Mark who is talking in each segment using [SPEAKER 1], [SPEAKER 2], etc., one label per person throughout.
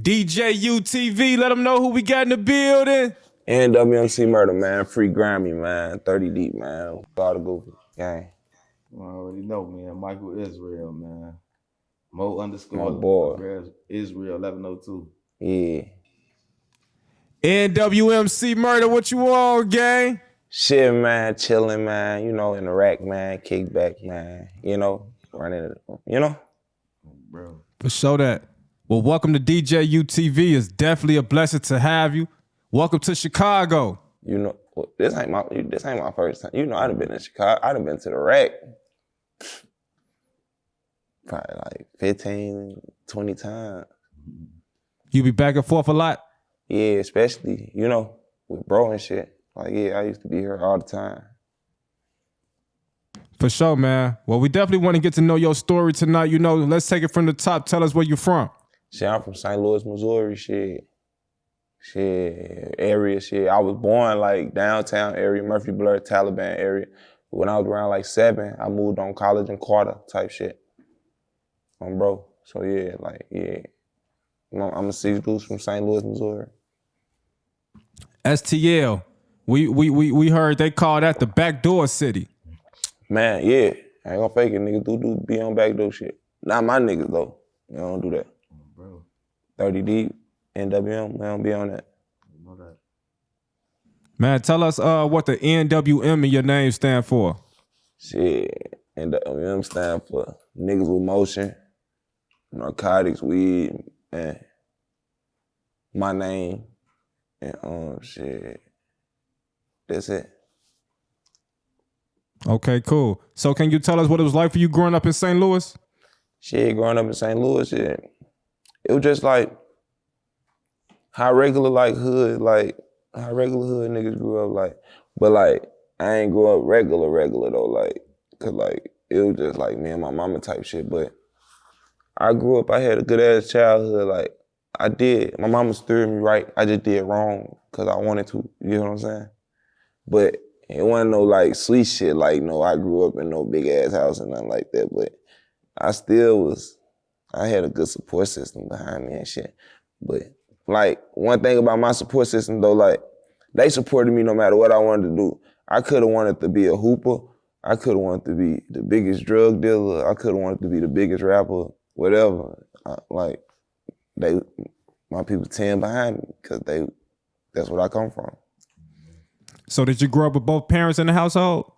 [SPEAKER 1] DJUTV, let them know who we got in the building.
[SPEAKER 2] NWM Cee Murdaa, man. Free Grammy, man. 30 deep, man. All the goofy gang.
[SPEAKER 3] I already know, man. Michael Israel, man. Mo underscore
[SPEAKER 2] My boy.
[SPEAKER 3] Israel 1102.
[SPEAKER 2] Yeah.
[SPEAKER 1] NWM Cee Murdaa, what you on, gang?
[SPEAKER 2] Shit, man. Chilling, man. You know, in the rack, man. Kick back, man. You know, running it, you know?
[SPEAKER 3] Bro.
[SPEAKER 1] For sure that. Well, welcome to DJUTV. It's definitely a blessing to have you. Welcome to Chicago.
[SPEAKER 2] You know, this ain't my first time. You know, I done been in Chicago. I done been to the rack. Probably like 15, 20 times.
[SPEAKER 1] You be back and forth a lot?
[SPEAKER 2] Yeah, especially, you know, with bro and shit. Like, yeah, I used to be here all the time.
[SPEAKER 1] For sure, man. Well, we definitely want to get to know your story tonight. You know, let's take it from the top. Tell us where you're from.
[SPEAKER 2] Shit, I'm from St. Louis, Missouri, area, shit. I was born like downtown area, Murphy Blur, Taliban area. When I was around like 7, I moved on college and quarter type shit. Bro. So yeah, like, yeah. I'm a 6 deuce from St. Louis, Missouri.
[SPEAKER 1] STL. We heard they call that the backdoor city.
[SPEAKER 2] Man, yeah. I ain't gonna fake it, niggas do be on backdoor shit. Not my niggas though. You don't do that.
[SPEAKER 3] Bro.
[SPEAKER 2] 30 deep, NWM, we don't be on that.
[SPEAKER 3] You know that.
[SPEAKER 1] Man, tell us what the NWM in your name stand for.
[SPEAKER 2] Shit, NWM stand for niggas with motion, narcotics, weed, and my name, and shit. That's it.
[SPEAKER 1] Okay, cool. So can you tell us what it was like for you growing up in St. Louis?
[SPEAKER 2] Shit, growing up in St. Louis, shit, it was just like how regular hood niggas grew up like. But like, I ain't grew up regular though, like, cause like, it was just like me and my mama type shit. But I grew up, I had a good ass childhood, like, I did. My mama steered me right, I just did wrong cause I wanted to, you know what I'm saying? But it wasn't no like sweet shit, like no, I grew up in no big ass house and nothing like that, but I had a good support system behind me and shit. But like, one thing about my support system though, like, they supported me no matter what I wanted to do. I could have wanted to be a hooper. I could have wanted to be the biggest drug dealer. I could have wanted to be the biggest rapper, whatever. My people stand behind me because that's where I come from.
[SPEAKER 1] So did you grow up with both parents in the household?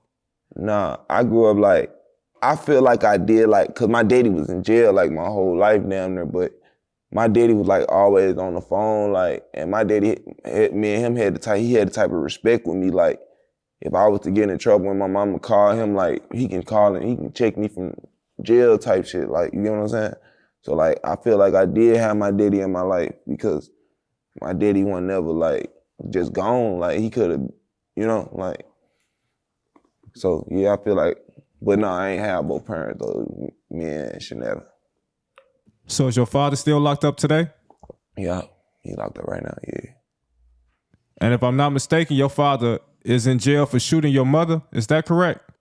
[SPEAKER 2] Nah, I grew up like, I feel like I did like, cause my daddy was in jail like my whole life damn near, but my daddy was like always on the phone, like, and my daddy, me and him had the type of respect with me, like, if I was to get in trouble and my mama call him, like, he can call and he can check me from jail type shit, like, you know what I'm saying? So like, I feel like I did have my daddy in my life because my daddy wasn't never like, just gone, like, he could have, you know, like, so yeah, I feel like, but no, I ain't have both parents though, me and Shanetta.
[SPEAKER 1] So is your father still locked up today?
[SPEAKER 2] Yeah, he locked up right now, yeah.
[SPEAKER 1] And if I'm not mistaken, your father is in jail for shooting your mother. Is that correct?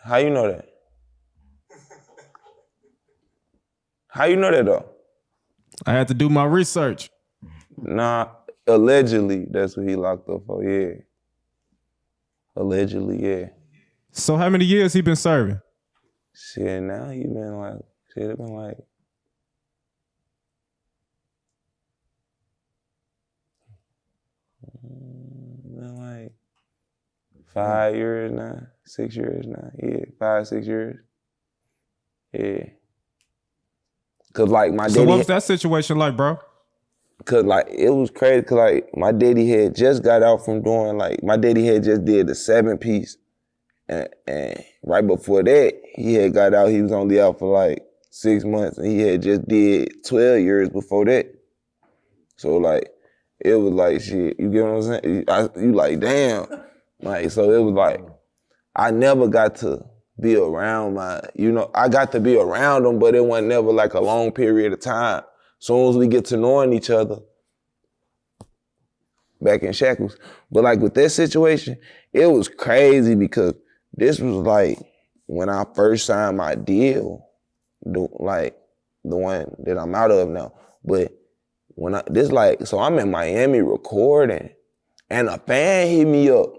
[SPEAKER 2] How you know that? How you know that though?
[SPEAKER 1] I had to do my research.
[SPEAKER 2] Nah, allegedly, that's what he locked up for, yeah. Allegedly, yeah.
[SPEAKER 1] So how many years he been serving?
[SPEAKER 2] Shit, now he been like, it been like 5 years now, 6 years now, yeah, 5, 6 years, yeah. Cause like my daddy.
[SPEAKER 1] So what was that situation like, bro?
[SPEAKER 2] Cause like, it was crazy, cause like my daddy had just got out from doing like, my daddy had just did the 7-piece. And right before that, he had got out, he was only out for like 6 months and he had just did 12 years before that. So like, it was like shit, you get what I'm saying? You like, damn. Like, so it was like, I never got to be around I got to be around them, but it wasn't never like a long period of time. Soon as we get to knowing each other, back in shackles. But like with that situation, it was crazy because this was like when I first signed my deal, like the one that I'm out of now. But so I'm in Miami recording, and a fan hit me up.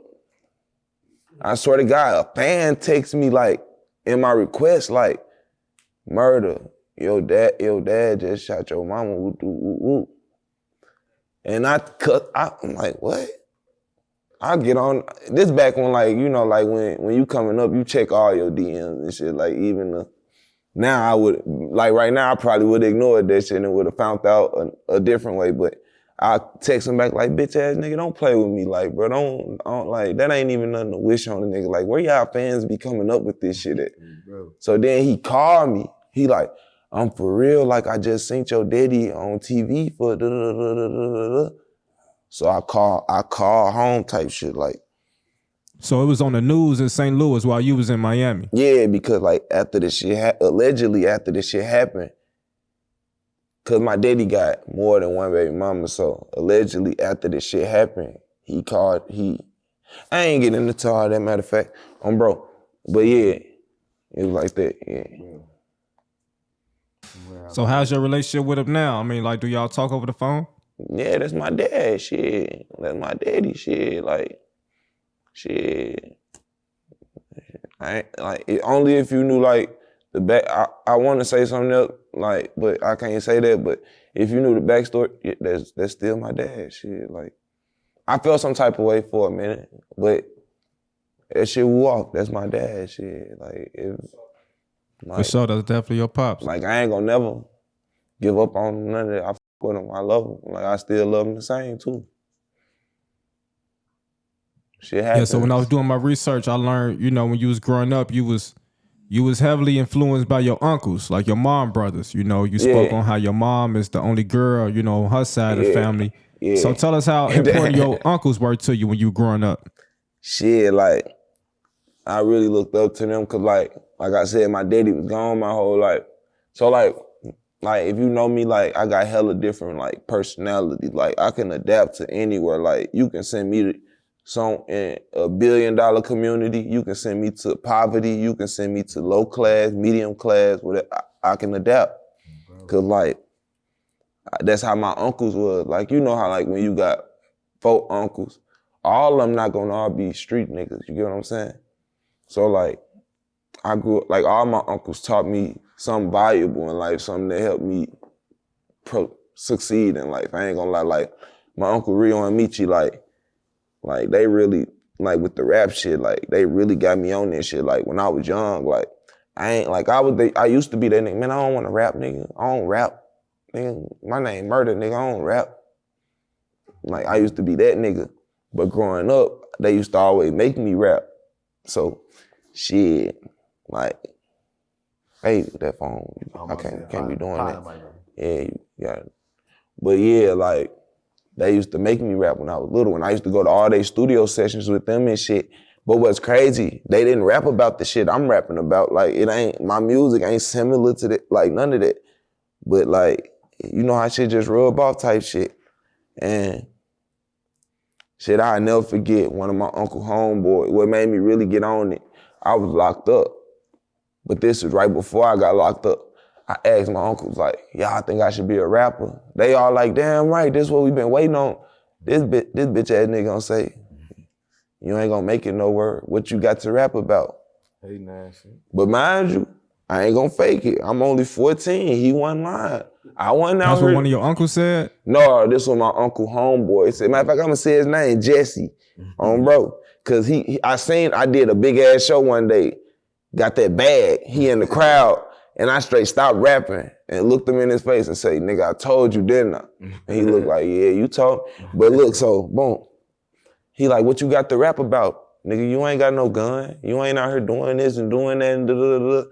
[SPEAKER 2] I swear to God, a fan texts me like in my request, like, Murdaa, your dad just shot your mama, woo, woo, woo, woo. And I'm like, what? I get on, this back when like, you know, like when you coming up, you check all your DMs and shit, like even now I would, like right now I probably would ignore that shit and would have found out a different way, but I text him back like, bitch ass nigga, don't play with me, like, bro, don't like, that ain't even nothing to wish on a nigga, like, where y'all fans be coming up with this shit at? Bro. So then he called me, he like, I'm for real, like I just seen your daddy on TV for da-da-da-da-da-da-da. So I call home type shit, like.
[SPEAKER 1] So it was on the news in St. Louis while you was in Miami?
[SPEAKER 2] Yeah, because like after this shit, allegedly after this shit happened, cause my daddy got more than one baby mama, so allegedly after this shit happened, I ain't getting into all that, matter of fact, I'm broke. But yeah, it was like that, yeah.
[SPEAKER 1] So how's your relationship with him now? I mean, like, do y'all talk over the phone?
[SPEAKER 2] Yeah, that's my dad, shit. That's my daddy, shit, like, shit. I ain't, like, only if you knew, like, the back, I want to say something else, like, but I can't say that, but if you knew the backstory, that's still my dad, shit, like. I felt some type of way for a minute, but that shit wore off, that's my dad, shit, like,
[SPEAKER 1] for sure, that's definitely your pops.
[SPEAKER 2] Like, I ain't gonna never give up on none of that. I fuck with him, I love him. Like, I still love him the same, too. Shit happens.
[SPEAKER 1] Yeah, so when I was doing my research, I learned, you know, when you was growing up, you was heavily influenced by your uncles, like your mom brothers. You know, you spoke on how your mom is the only girl, you know, on her side of the family. Yeah. So tell us how important your uncles were to you when you were growing up.
[SPEAKER 2] Shit, like, I really looked up to them because, like I said, my daddy was gone my whole life. So, like if you know me, like, I got hella different, like, personalities. Like, I can adapt to anywhere. Like, you can send me to in a $1 billion community. You can send me to poverty. You can send me to low class, medium class, whatever. I can adapt. Because, like, that's how my uncles was. Like, you know how, like, when you got 4 uncles, all of them not gonna all be street niggas. You get what I'm saying? So, like, I grew up, like, all my uncles taught me something valuable in life, something that helped me succeed in life. I ain't gonna lie, like, my Uncle Rio and Michi, like, they really, like, with the rap shit, like, they really got me on this shit. Like, when I was young, like, I used to be that nigga, man, I don't want to rap, nigga. I don't rap. Nigga, my name Murdaa, nigga, I don't rap. Like, I used to be that nigga. But growing up, they used to always make me rap. So, shit, like, hey, that phone, I can't be doing that. Yeah, you got it. But yeah, like, they used to make me rap when I was little, and I used to go to all their studio sessions with them and shit. But what's crazy, they didn't rap about the shit I'm rapping about. Like, my music ain't similar to that, like, none of that. But, like, you know how shit just rub off type shit. And shit, I'll never forget one of my uncle homeboys, what made me really get on it, I was locked up. But this was right before I got locked up. I asked my uncles, like, y'all think I should be a rapper? They all like, damn right, this is what we've been waiting on. This bitch ass nigga gonna say, you ain't gonna make it nowhere. What you got to rap about?
[SPEAKER 3] Hey, nasty.
[SPEAKER 2] But mind you, I ain't gonna fake it. I'm only 14. He wasn't lying. I wasn't out here.
[SPEAKER 1] That's what one of your uncles said?
[SPEAKER 2] No, this was my uncle homeboy. He said, matter of fact, I'm gonna say his name, Jesse, bro. Cause I did a big ass show one day, got that bag, he in the crowd, and I straight stopped rapping and looked him in his face and say, nigga, I told you, didn't I? And he looked like, yeah, you told. But look, so, boom. He like, what you got to rap about? Nigga, you ain't got no gun. You ain't out here doing this and doing that and da-da-da-da.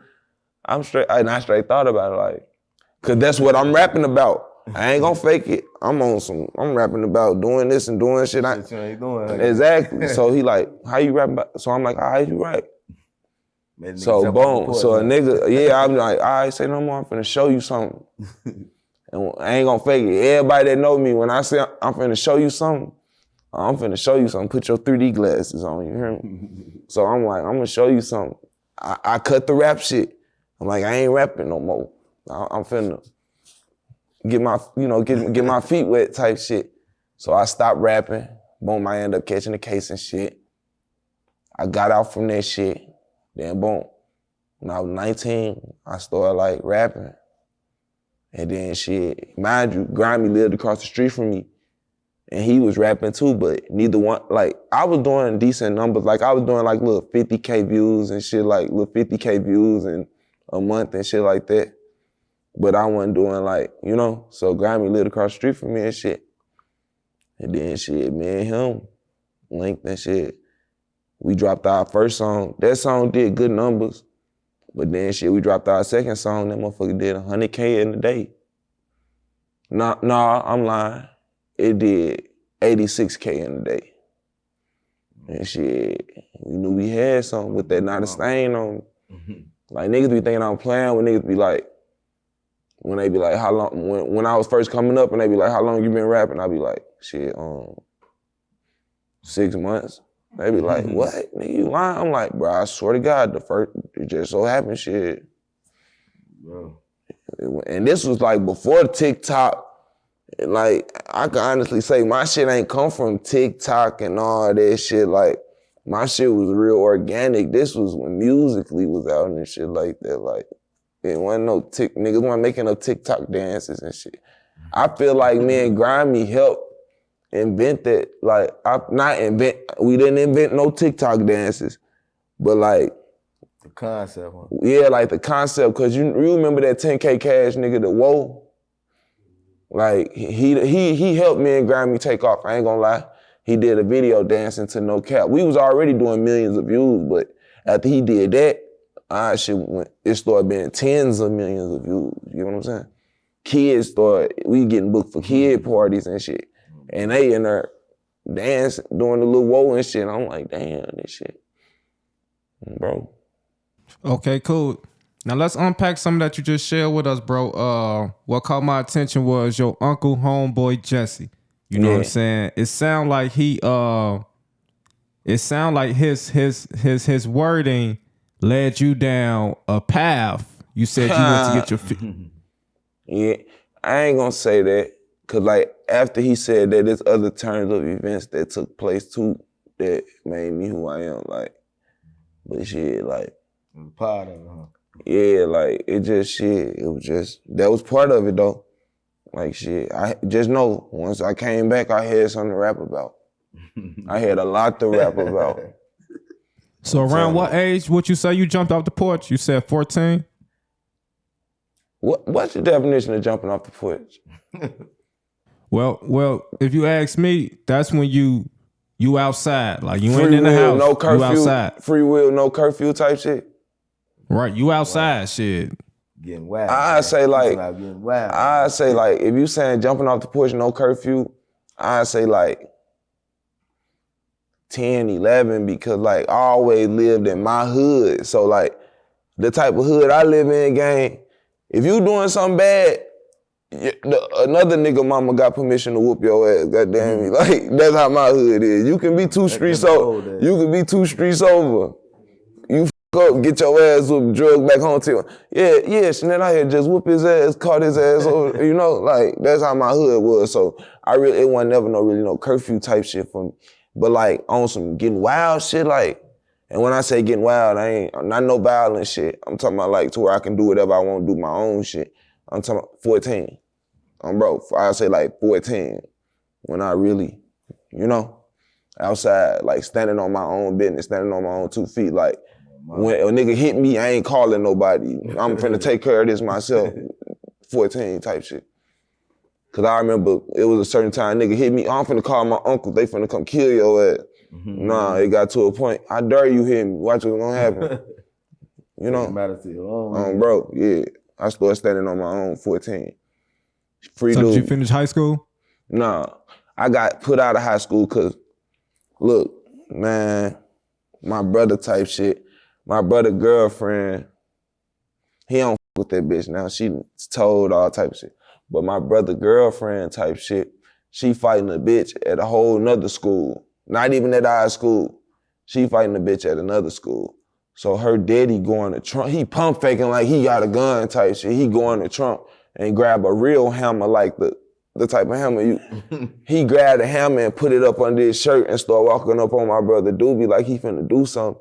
[SPEAKER 2] I straight thought about it, like, cause that's what I'm rapping about. I ain't gonna fake it. I'm rapping about doing this and doing shit. Exactly. So he like, how you rapping about? So I'm like, all right, you right. So boom, so a nigga, yeah, I'm like, all right, say no more, I'm finna show you something. And I ain't gonna fake it. Everybody that know me, when I say I'm finna show you something, put your 3D glasses on, you hear me? So I'm like, I'm gonna show you something. I cut the rap shit. I'm like, I ain't rapping no more. I'm finna get my feet wet type shit. So I stopped rapping. Boom, I ended up catching the case and shit. I got out from that shit. Then boom, when I was 19, I started like rapping. And then shit, mind you, Grammy lived across the street from me. And he was rapping too, but neither one, like, I was doing decent numbers. Like, I was doing like little 50K views and shit, like little 50K views in a month and shit like that. But I wasn't doing like, you know, so Grammy lived across the street from me and shit. And then shit, me and him linked and shit. We dropped our first song. That song did good numbers. But then shit, we dropped our second song. That motherfucker did 100K in a day. Nah, I'm lying. It did 86K in a day. And shit, we knew we had something with that Not a Stain on. Like, niggas be thinking I'm playing when niggas be like, when they be like, how long, when I was first coming up and they be like, how long you been rapping? I be like, shit, 6 months. They be like, what? Nigga, you lying? I'm like, bro, I swear to God, it just so happened, shit. Bro. And this was like before TikTok. Like, I can honestly say my shit ain't come from TikTok and all that shit. Like, my shit was real organic. This was when Musically was out and shit like that. Like, it wasn't no niggas weren't making no TikTok dances and shit. I feel like me and Grimey helped invent that. Like, we didn't invent no TikTok dances, but like,
[SPEAKER 3] the concept, huh?
[SPEAKER 2] Yeah, like the concept, cause you remember that 10K Cash nigga, the Whoa? Like, he helped me and Grammy take off, I ain't gonna lie. He did a video dancing to No Cap. We was already doing millions of views, but after he did that, it started being tens of millions of views, you know what I'm saying? Kids we getting booked for kid parties and shit. And they in there dancing, doing the little Whoa and shit. I'm like, damn, this shit, bro.
[SPEAKER 1] Okay, cool. Now let's unpack something that you just shared with us, bro. What caught my attention was your uncle, homeboy Jesse. You know what I'm saying? It sound like his wording led you down a path. You said you went to get your feet.
[SPEAKER 2] Yeah, I ain't gonna say that, cause like after he said that, there's other turns of events that took place too that made me who I am. Like, but shit, like,
[SPEAKER 3] part of it, huh?
[SPEAKER 2] Yeah, like, it was just, that was part of it though. Like, shit, I just know, once I came back, I had something to rap about. I had a lot to rap about.
[SPEAKER 1] So around what age would you say you jumped off the porch? You said 14?
[SPEAKER 2] What's your definition of jumping off the porch?
[SPEAKER 1] Well, if you ask me, that's when you outside. Like, you
[SPEAKER 2] free
[SPEAKER 1] ain't in the
[SPEAKER 2] will,
[SPEAKER 1] house,
[SPEAKER 2] no curfew,
[SPEAKER 1] you outside.
[SPEAKER 2] Free will, no curfew type shit.
[SPEAKER 1] Right, you outside, shit.
[SPEAKER 3] Getting wild.
[SPEAKER 2] I say like,
[SPEAKER 3] if
[SPEAKER 2] you saying jumping off the porch, no curfew, I say like 10, 11, because like I always lived in my hood. So like the type of hood I live in, gang, if you doing something bad, another nigga mama got permission to whoop your ass, goddamn me. Like, that's how my hood is. You can be 2 streets over. You can be 2 streets over. You up, get your ass whooped, drug back home to you. Yeah, Chanel out here just whoop his ass, caught his ass over, you know, like, that's how my hood was. So it wasn't never no curfew type shit for me. But like, on some getting wild shit, like, and when I say getting wild, I ain't not no violent shit. I'm talking about like to where I can do whatever I want to do, my own shit. I'm talking about 14. Bro, I say like 14, when I really, you know, outside, like standing on my own business, standing on my own 2 feet, like, when a nigga hit me, I ain't calling nobody. I'm finna take care of this myself. 14 type shit. Cause I remember it was a certain time nigga hit me, I'm finna call my uncle, they finna come kill your ass. Nah, it got to a point, I dare you hit me, watch what's gonna happen. You know? Bro, yeah. I started standing on my own 14. Free
[SPEAKER 1] So
[SPEAKER 2] dude.
[SPEAKER 1] did you finish high school?
[SPEAKER 2] Nah, I got put out of high school cause, look, man, my brother type shit. My brother girlfriend, he don't with that bitch now. She told all type of shit. But my brother girlfriend type shit, she fighting a bitch at a whole nother school. Not even at our school. She fighting a bitch at another school. So her daddy going to Trump. He pump faking like he got a gun type shit. He going to Trump. and grab a real hammer, like the type of hammer he grabbed a hammer and put it up under his shirt and started walking up on my brother Doobie like he finna do something.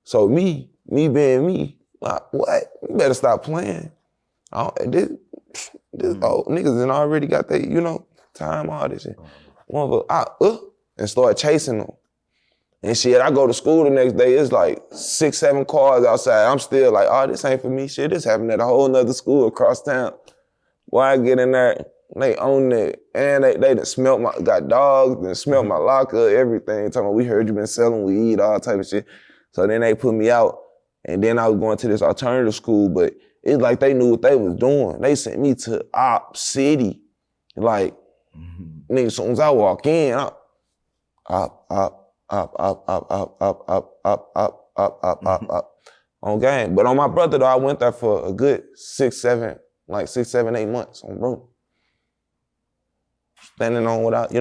[SPEAKER 2] So me being me, like, what? You better stop playing. This old niggas done already got they, time, all this shit. And start chasing them. And shit, I go to school the next day, it's like 6, 7 cars outside. I'm still like, oh, this ain't for me. Shit, this happened at a whole nother school across town. Why I get in there, they own it. And they done smelt got dogs, and smelt my locker, everything. Talking about, we heard you been selling weed, all type of shit. So then they put me out. And then I was going to this alternative school, but it's like they knew what they was doing. They sent me to Op City. Like, nigga, as soon as I walk in, up, on game. But on my brother though, I went there for a good 6, 7, 8 months on bro. Standing on without,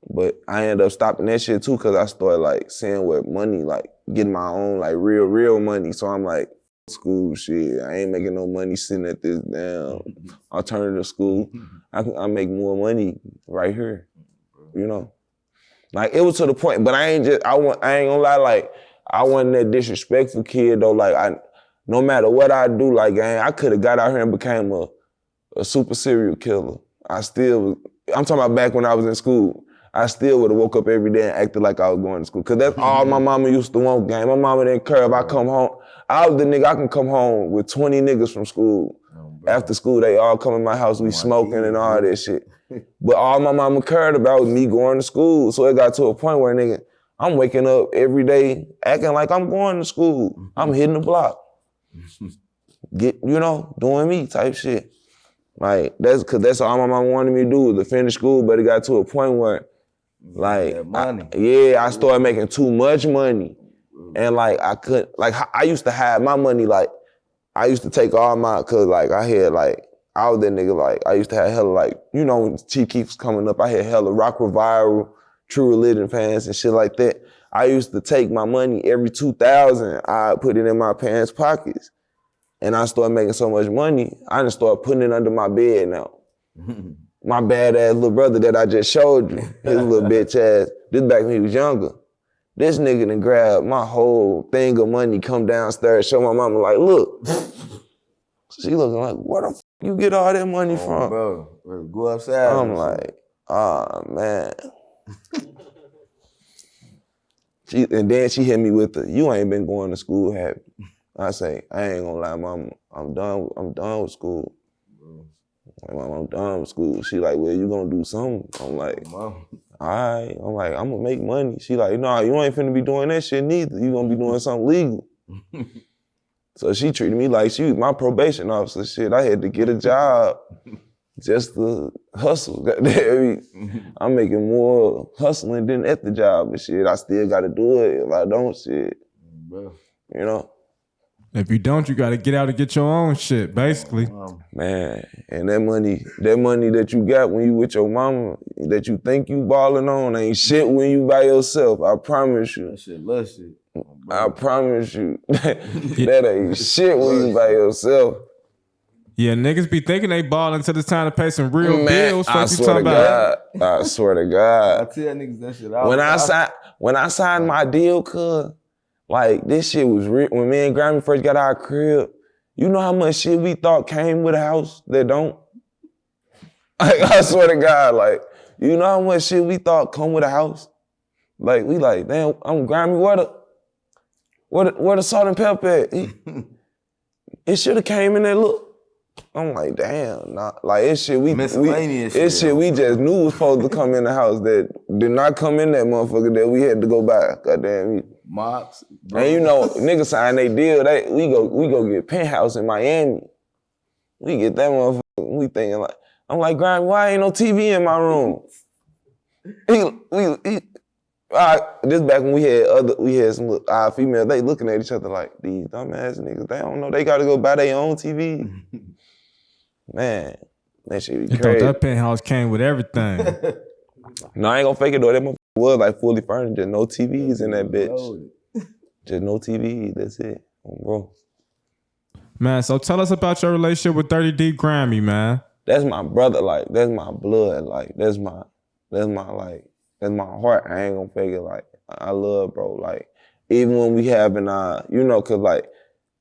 [SPEAKER 2] But I ended up stopping that shit too, cause I started like seeing what money, like getting my own like real money. So I'm like, school shit, I ain't making no money sitting at this damn alternative school. I make more money right here, Like it was to the point, but I ain't gonna lie, like I wasn't that disrespectful kid though. Like no matter what I do, like I could have got out here and became a super serial killer. I'm talking about back when I was in school. I still would have woke up every day and acted like I was going to school. Cause that's all my mama used to want, gang. My mama didn't care if I come home. I was the nigga, I can come home with 20 niggas from school. After school, they all come in my house, we smoking and all that shit. But all my mama cared about was me going to school. So it got to a point where, nigga, I'm waking up every day acting like I'm going to school. I'm hitting the block. Doing me type shit. Like, that's all my mama wanted me to do, was to finish school, but it got to a point where, like, I started making too much money. And like, I used to hide my money, like, I used to take all my, cause like, I was that nigga, like, I used to have hella, like, when Chief Keef was coming up, I had hella Rock Revival, True Religion pants and shit like that. I used to take my money every 2,000, I put it in my pants pockets. And I started making so much money, I just started putting it under my bed now. My badass little brother that I just showed you, his little bitch ass, this back when he was younger. This nigga done grabbed my whole thing of money, come downstairs, show my mama like, look. She looking like, where the f you get all that money from?
[SPEAKER 3] Bro, go upside.
[SPEAKER 2] I'm like, man. And then she hit me with you ain't been going to school, have you? I say, I ain't gonna lie, mama, I'm done with school. Like, mama, I'm done with school. She like, well, you gonna do something? I'm like, all right. I'm like, I'm gonna make money. She like, no, you ain't finna be doing that shit neither. You gonna be doing something legal. So she treated me like she was my probation officer. Shit, I had to get a job just to hustle. I'm making more hustling than at the job, but shit, I still gotta do it. If I don't, shit,
[SPEAKER 1] If you don't, you gotta get out and get your own shit, basically.
[SPEAKER 2] Man, and that money that you got when you with your mama, that you think you balling on, ain't shit when you by yourself. I promise you.
[SPEAKER 3] That shit, love shit.
[SPEAKER 2] I promise you. That ain't shit when you by yourself.
[SPEAKER 1] Yeah, niggas be thinking they balling until it's time to pay some real bills.
[SPEAKER 2] I swear to God. I swear to God.
[SPEAKER 3] I tell niggas that shit.
[SPEAKER 2] When I signed my deal, cuz, like, this shit was real. When me and Grammy first got our crib, you know how much shit we thought came with a house that don't? Like, I swear to God, like, you know how much shit we thought come with a house? Like, we like, damn, I'm Grammy, where the salt and pepper at? It should have came in that look. I'm like, damn, nah. Like, it's shit we just knew was supposed to come in the house that did not come in that motherfucker that we had to go buy. Goddamn.
[SPEAKER 3] Mops.
[SPEAKER 2] And niggas sign they deal, we go get penthouse in Miami. We get that motherfucker, we thinking like, I'm like, Grammy, why ain't no TV in my room? This back when we had some females, they looking at each other like, these dumbass niggas, they don't know, they gotta go buy their own TV. Man, that shit be crazy.
[SPEAKER 1] That penthouse came with everything.
[SPEAKER 2] No, I ain't gonna fake it though, that motherfucker was like fully furnished, just no TVs in that bitch. Just no TVs, that's it, bro.
[SPEAKER 1] Man, so tell us about your relationship with Deep Grimey, man.
[SPEAKER 2] That's my brother, like, that's my blood, like, that's my heart. I ain't gonna fake it, like, I love bro, like, even when we having, you know, cause like,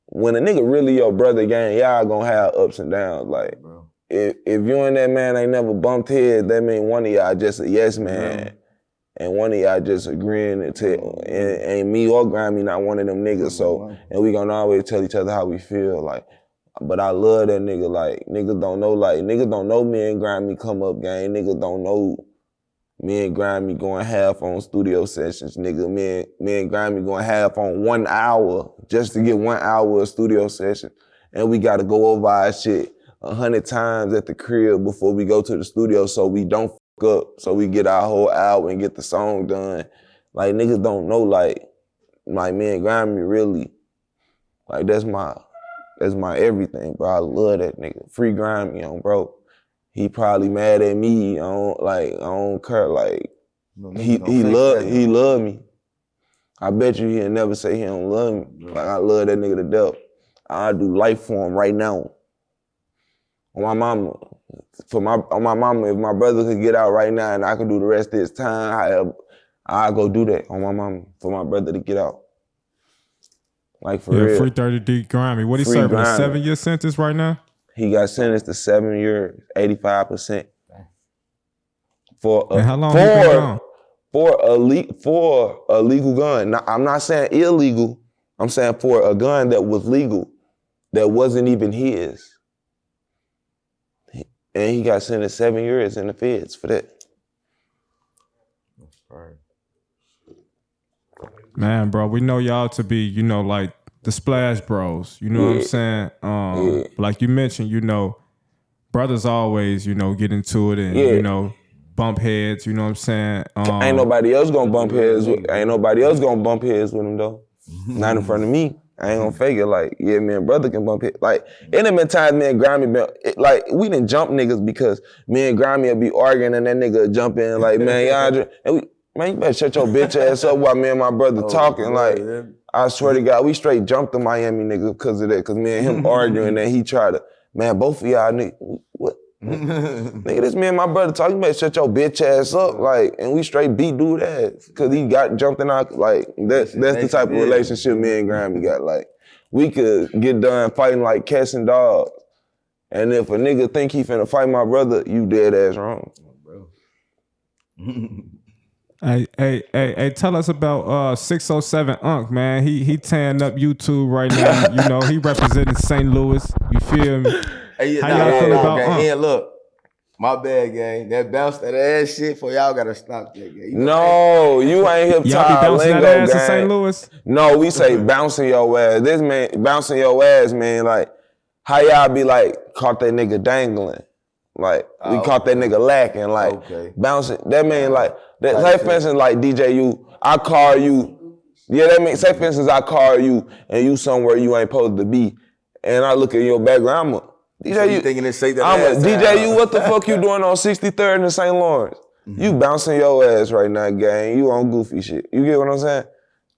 [SPEAKER 2] when a nigga really your brother gang, y'all gonna have ups and downs, like, bro. If you and that man ain't never bumped heads, that mean one of y'all just a yes man, and one of y'all just agreeing and ain't me or Grammy not one of them niggas, so, and we gonna always tell each other how we feel, like, but I love that nigga, like, niggas don't know me and Grammy come up gang, niggas don't know me and Grammy going half on studio sessions, nigga, me and Grammy going half on 1 hour just to get 1 hour of studio session, and we gotta go over our shit 100 times at the crib before we go to the studio so we don't fuck up, so we get our whole hour and get the song done. Like, niggas don't know, like me and Grammy really, like, that's my everything, bro. I love that nigga. Free Grammy on, bro. He probably mad at me, I don't care, like, he love me. I bet you he'll never say he don't love me. Yeah. Like, I love that nigga to death. I do life for him right now. On my mama, if my brother could get out right now and I could do the rest of his time, I'll go do that on my mama for my brother to get out. Like, for real.
[SPEAKER 1] Free Deep Grimey. What he serving, a 7-year sentence right now?
[SPEAKER 2] He got sentenced to 7 years, 85%.
[SPEAKER 1] And how long he been gone?
[SPEAKER 2] For a legal gun. Now, I'm not saying illegal. I'm saying for a gun that was legal, that wasn't even his. And he got sentenced 7 years in the feds for that.
[SPEAKER 3] That's right.
[SPEAKER 1] Man, bro, we know y'all to be, you know, like the Splash Bros. You know what I'm saying? Like you mentioned, you know, brothers always, you know, get into it and, you know, bump heads, you know what I'm saying?
[SPEAKER 2] Ain't nobody else gonna bump heads with him though. Not in front of me. I ain't gonna fake it, like, yeah, me and brother can bump it. Like, it done been times me and Grammy been, like, we didn't jump niggas because me and Grammy will be arguing and that nigga would jump in like, man, y'all man, you better shut your bitch ass up while me and my brother talking. Like, I swear to God, we straight jumped the Miami nigga because of that, because me and him arguing and he tried to, man, both of y'all niggas, what? Nigga, this me and my brother talking, you better shut your bitch ass up, like, and we straight beat dude ass, because he got jumped in our, like, that's the type of relationship me and Grammy got, like, we could get done fighting like cats and dogs, and if a nigga think he finna fight my brother, you dead ass wrong.
[SPEAKER 1] Hey, tell us about 607 Unc, man. He tearing up YouTube right now. You know, he representing St. Louis. You feel me?
[SPEAKER 3] Hey,
[SPEAKER 1] how y'all feel about Unc?
[SPEAKER 3] And look, my bad, gang. That bounce that ass shit for y'all gotta stop that, gang.
[SPEAKER 2] No, you ain't hip
[SPEAKER 1] y'all be bouncing that ass in St. Louis?
[SPEAKER 2] No, we say bouncing your ass. This man, bouncing your ass, man, like, how y'all be like, caught that nigga dangling? Like, we caught that nigga lacking, like, bouncing. That mean, like, say for instance, like, DJU, I call you, that means, say for instance, I call you and you somewhere you ain't supposed to be, and I look at your background, I'm DJU,
[SPEAKER 3] thinking it shake that ass
[SPEAKER 2] DJU, what the fuck you doing on 63rd in St. Lawrence? You bouncing your ass right now, gang. You on goofy shit. You get what I'm saying?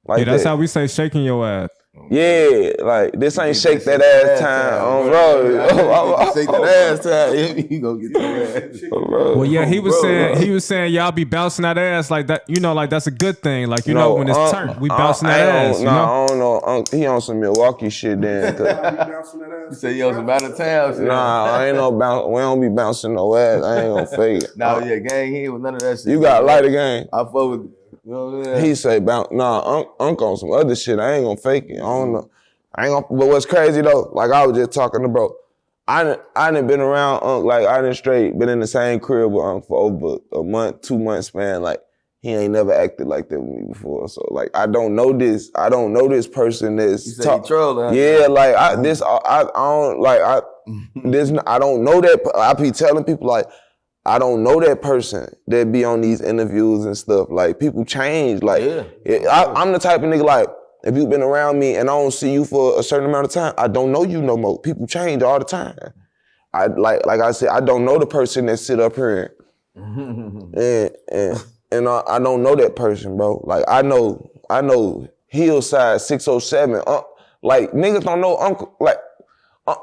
[SPEAKER 2] Like,
[SPEAKER 1] that's how we say shaking your ass.
[SPEAKER 2] Yeah, like, this ain't shake that ass time, bro.
[SPEAKER 3] Shake that ass time, you gonna get your ass.
[SPEAKER 1] Well, yeah, he was saying y'all be bouncing that ass like that, you know, like that's a good thing. Like, you know, when it's turned, we bouncing that ass, you know?
[SPEAKER 2] I don't know. He on some Milwaukee shit then.
[SPEAKER 3] You say you on some out of town shit?
[SPEAKER 2] Nah, I ain't no bounce. We don't be bouncing no ass. I ain't gonna fake it.
[SPEAKER 3] Nah, yeah, gang, he ain't with none of that shit.
[SPEAKER 2] You got a lighter gang.
[SPEAKER 3] I fuck with you know what I mean?
[SPEAKER 2] He say bounce. Nah, Unc on some other shit. I ain't gonna fake it. I don't know. I ain't gonna. But what's crazy though? Like, I was just talking to bro. I done been around Unc. Like, I done straight been in the same crib with Unc for over a month, 2 months span. Like, he ain't never acted like that with me before. So, like, I don't know this. I don't know this person that's
[SPEAKER 3] you say he trolling.
[SPEAKER 2] Yeah, like, I don't know that. I be telling people, like, I don't know that person that be on these interviews and stuff. Like, people change. Like, I'm the type of nigga, like, if you've been around me and I don't see you for a certain amount of time, I don't know you no more. People change all the time. Like I said, I don't know the person that sit up here and I don't know that person, bro. Like, I know Hillside 607. Like, niggas don't know Uncle. Like,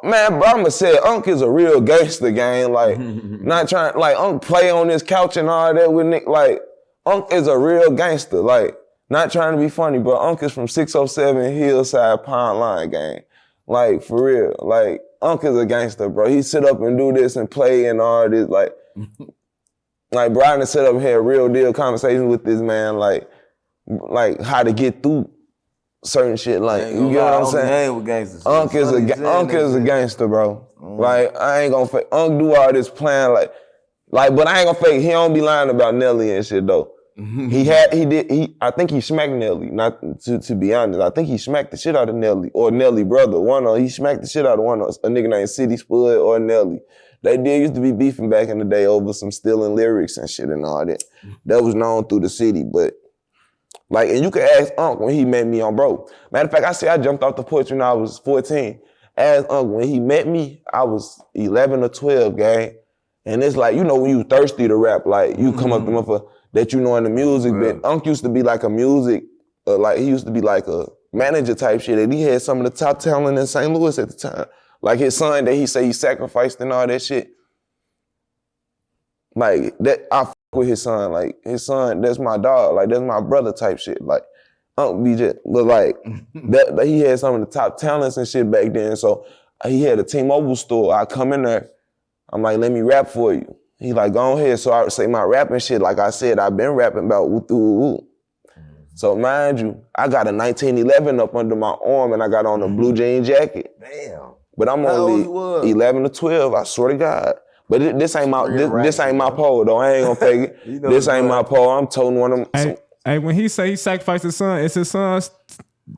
[SPEAKER 2] Man, bro, I'ma say Unc is a real gangster gang. Like, not trying, like, Unc play on this couch and all that with Nick. Like, Unc is a real gangster. Like, not trying to be funny, but Unc is from 607 Hillside Pond Line gang. Like, for real. Like, Unc is a gangster, bro. He sit up and do this and play and all this. Like, Brian sit up and had real deal conversations with this man, like how to get through certain shit. Like, you get what I'm saying? Unc is a gangster, bro. Like, I ain't gonna fake. Unc do all this plan, like, but I ain't gonna fake. He don't be lying about Nelly and shit though. I think he smacked Nelly. Not to be honest, I think he smacked the shit out of Nelly or Nelly brother. He smacked the shit out of a nigga named City Spud or Nelly. They did used to be beefing back in the day over some stealing lyrics and shit and all that. That was known through the city, but like, and you can ask Unc when he met me on Bro. Matter of fact, I jumped off the porch when I was 14. Ask Unc when he met me, I was 11 or 12, gang. And it's like, you know, when you thirsty to rap, like you come up to motherfucker that you know in the music, but Unc used to be like a music, he used to be like a manager type shit, and he had some of the top talent in St. Louis at the time. Like his son that he say he sacrificed and all that shit. Like that, I fuck with his son. Like his son, that's my dog. Like that's my brother type shit. Like Unc BJ, but like that he had some of the top talents and shit back then. So he had a T-Mobile store. I come in there, I'm like, let me rap for you. He like, go ahead. So I would say my rapping shit. Like I said, I've been rapping about woo woo. So mind you, I got a 1911 up under my arm and I got on a blue jean jacket.
[SPEAKER 3] Damn.
[SPEAKER 2] But I'm only 11 or 12, I swear to God. But this ain't my pole though. I ain't gonna fake it. This ain't my pole. I'm toting one of them.
[SPEAKER 1] Hey, when he say he sacrificed his son, is his son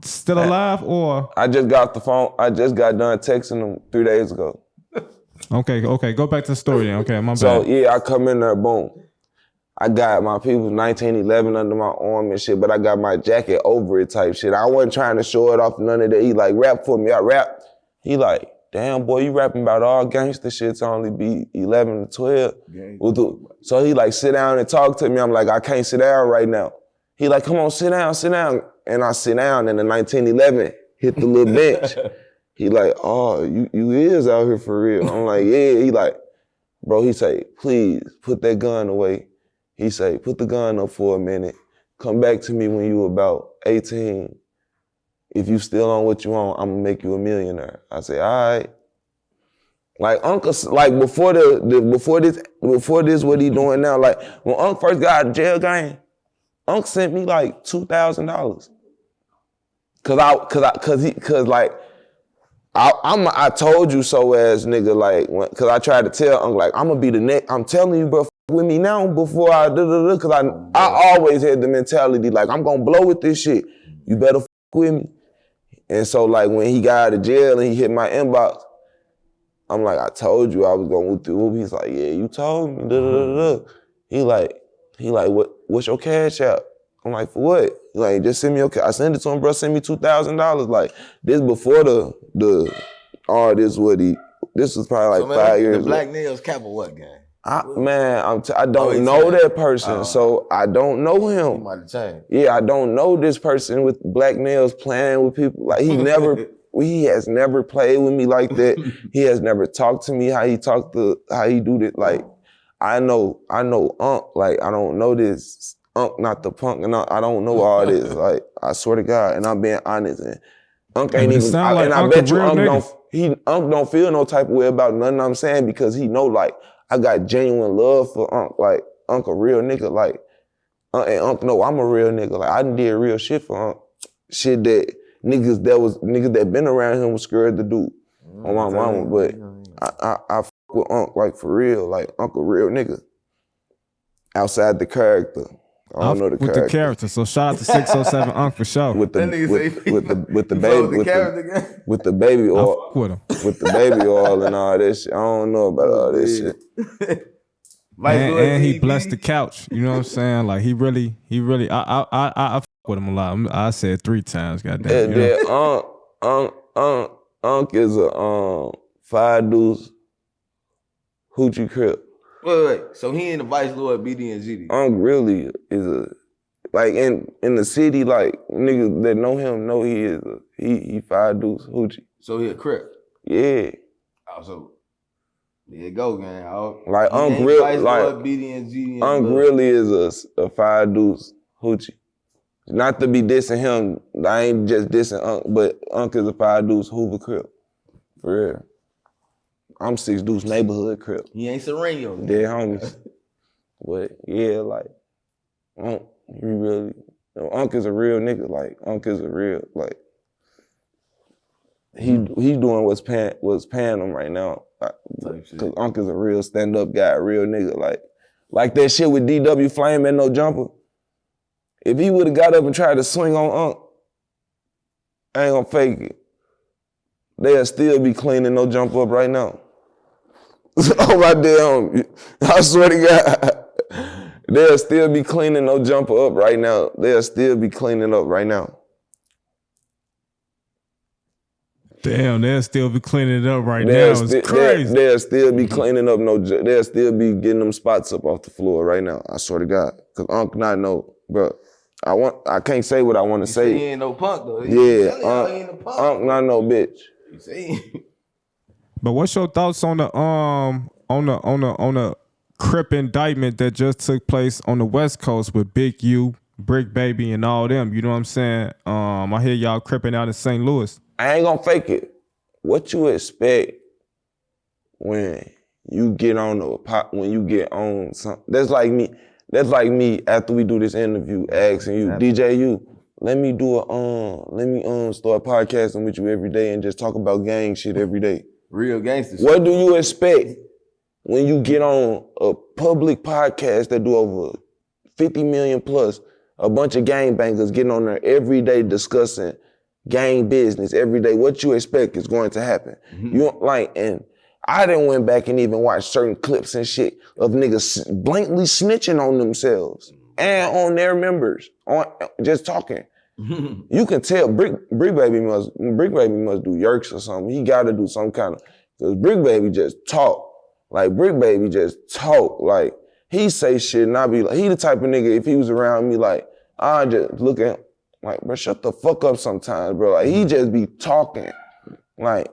[SPEAKER 1] still alive or?
[SPEAKER 2] I just got the phone. I just got done texting him 3 days ago.
[SPEAKER 1] Okay. Go back to the story then. Okay, my bad.
[SPEAKER 2] So yeah, I come in there, boom. I got my people's 1911 under my arm and shit, but I got my jacket over it type shit. I wasn't trying to show it off none of that. He like, rap for me. I rap. He like, damn, boy, you rapping about all gangster shit to only be 11 to 12. So he like, sit down and talk to me. I'm like, I can't sit down right now. He like, come on, sit down. And I sit down and the 1911 hit the little bench. He like, oh, you is out here for real. I'm like, yeah. He like, bro, he say, please put that gun away. He say, put the gun up for a minute. Come back to me when you about 18. If you still on what you on, I'm gonna make you a millionaire. I say, all right. Like Uncle, like before this, what he doing now? Like when Unc first got out of jail, gang, Unc sent me like $2,000. I told you so as nigga, like, cause I tried to tell Unc, like, I'm gonna be the next. I'm telling you, bro, with me now before cause I always had the mentality like, I'm gonna blow with this shit. You better with me. And so like when he got out of jail and he hit my inbox, I'm like, I told you I was gonna whoop the whoop. He's like, yeah, you told me. He like, what's your cash out? I'm like, for what? He like, just send me your cash. I sent it to him, bro, send me $2,000. Like, this before this was probably like 5 years ago.
[SPEAKER 3] The Black Nails cap or what, gang?
[SPEAKER 2] I don't know that person, so I don't know him.
[SPEAKER 3] He might have changed.
[SPEAKER 2] Yeah, I don't know this person with black nails playing with people. Like he has never played with me like that. He has never talked to me how he do this. Like I know Unc. Like I don't know this Unc, not the punk, and I don't know all this. Like I swear to God, and I'm being honest. And Unc ain't even. And I bet you Unc don't feel no type of way about nothing I'm saying because he know like. I got genuine love for Unc, like Unc a real nigga, like and Unc know I'm a real nigga, like I done did real shit for Unc, shit that niggas that been around him was scared to do on my mama, but I fuck with Unc like for real, like Unc a real nigga, outside the character. I don't know the character.
[SPEAKER 1] With the character, so shout out to 607 Unc for sure.
[SPEAKER 2] With the baby oil, with the baby oil and all that shit. I don't know about all this shit.
[SPEAKER 1] And he blessed the couch. You know what I'm saying? Like he really. I fuck with him a lot. I said 3 times. Goddamn.
[SPEAKER 2] Unc is a 5 deuce hoochie Crip.
[SPEAKER 3] Wait. So he ain't a Vice Lord, BD and GD.
[SPEAKER 2] Unc really is like in the city, like niggas that know him know he 5 deuce hoochie.
[SPEAKER 3] So he a Crip.
[SPEAKER 2] Yeah.
[SPEAKER 3] Also, there you go, man.
[SPEAKER 2] Like Unc really is a 5 deuce hoochie. Not to be dissing him, I ain't just dissing Unc, but Unc is a 5 deuce Hoover Crip. For real. I'm 6 deuce neighborhood Crip.
[SPEAKER 3] He ain't Sereno.
[SPEAKER 2] Dead homies. But yeah, like, Unc, he really, Unc is a real nigga. Like, Unc is a real, like, he's doing what's paying him right now. Cause Unc is a real stand-up guy, a real nigga. Like that shit with DW Flame and No Jumper. If he would have got up and tried to swing on Unc, I ain't gonna fake it. They'll still be cleaning No Jumper up right now. Oh my damn, I swear to God. They'll still be cleaning No Jumper up right now. They'll still be cleaning up right now.
[SPEAKER 1] Damn, they'll still be cleaning it up right now. It's crazy.
[SPEAKER 2] They'll still be cleaning up they'll still be getting them spots up off the floor right now. I swear to God. Cause Unc not know, bro. I can't say what I want to say.
[SPEAKER 3] He ain't no punk though.
[SPEAKER 2] Yeah, Unc not no bitch.
[SPEAKER 3] You see?
[SPEAKER 1] But what's your thoughts on the Crip indictment that just took place on the West Coast with Big U, Brick Baby, and all them? You know what I'm saying? I hear y'all cripping out in St. Louis.
[SPEAKER 2] I ain't gonna fake it. What you expect when you get on something? That's like me after we do this interview asking you, DJU, let me start podcasting with you every day and just talk about gang shit every day.
[SPEAKER 3] Real gangsters.
[SPEAKER 2] What do you expect when you get on a public podcast that do over 50 million plus, a bunch of gangbangers getting on there every day discussing gang business every day? What you expect is going to happen. And I done went back and even watched certain clips and shit of niggas blankly snitching on themselves and on their members, on just talking. You can tell Brick Baby must do yerks or something. He gotta do some kind of, cause Brick Baby just talk. Like Brick Baby just talk. Like he say shit and I be like, he the type of nigga, if he was around me, like, I just look at him, like, bro, shut the fuck up sometimes, bro. Like, he just be talking. Like,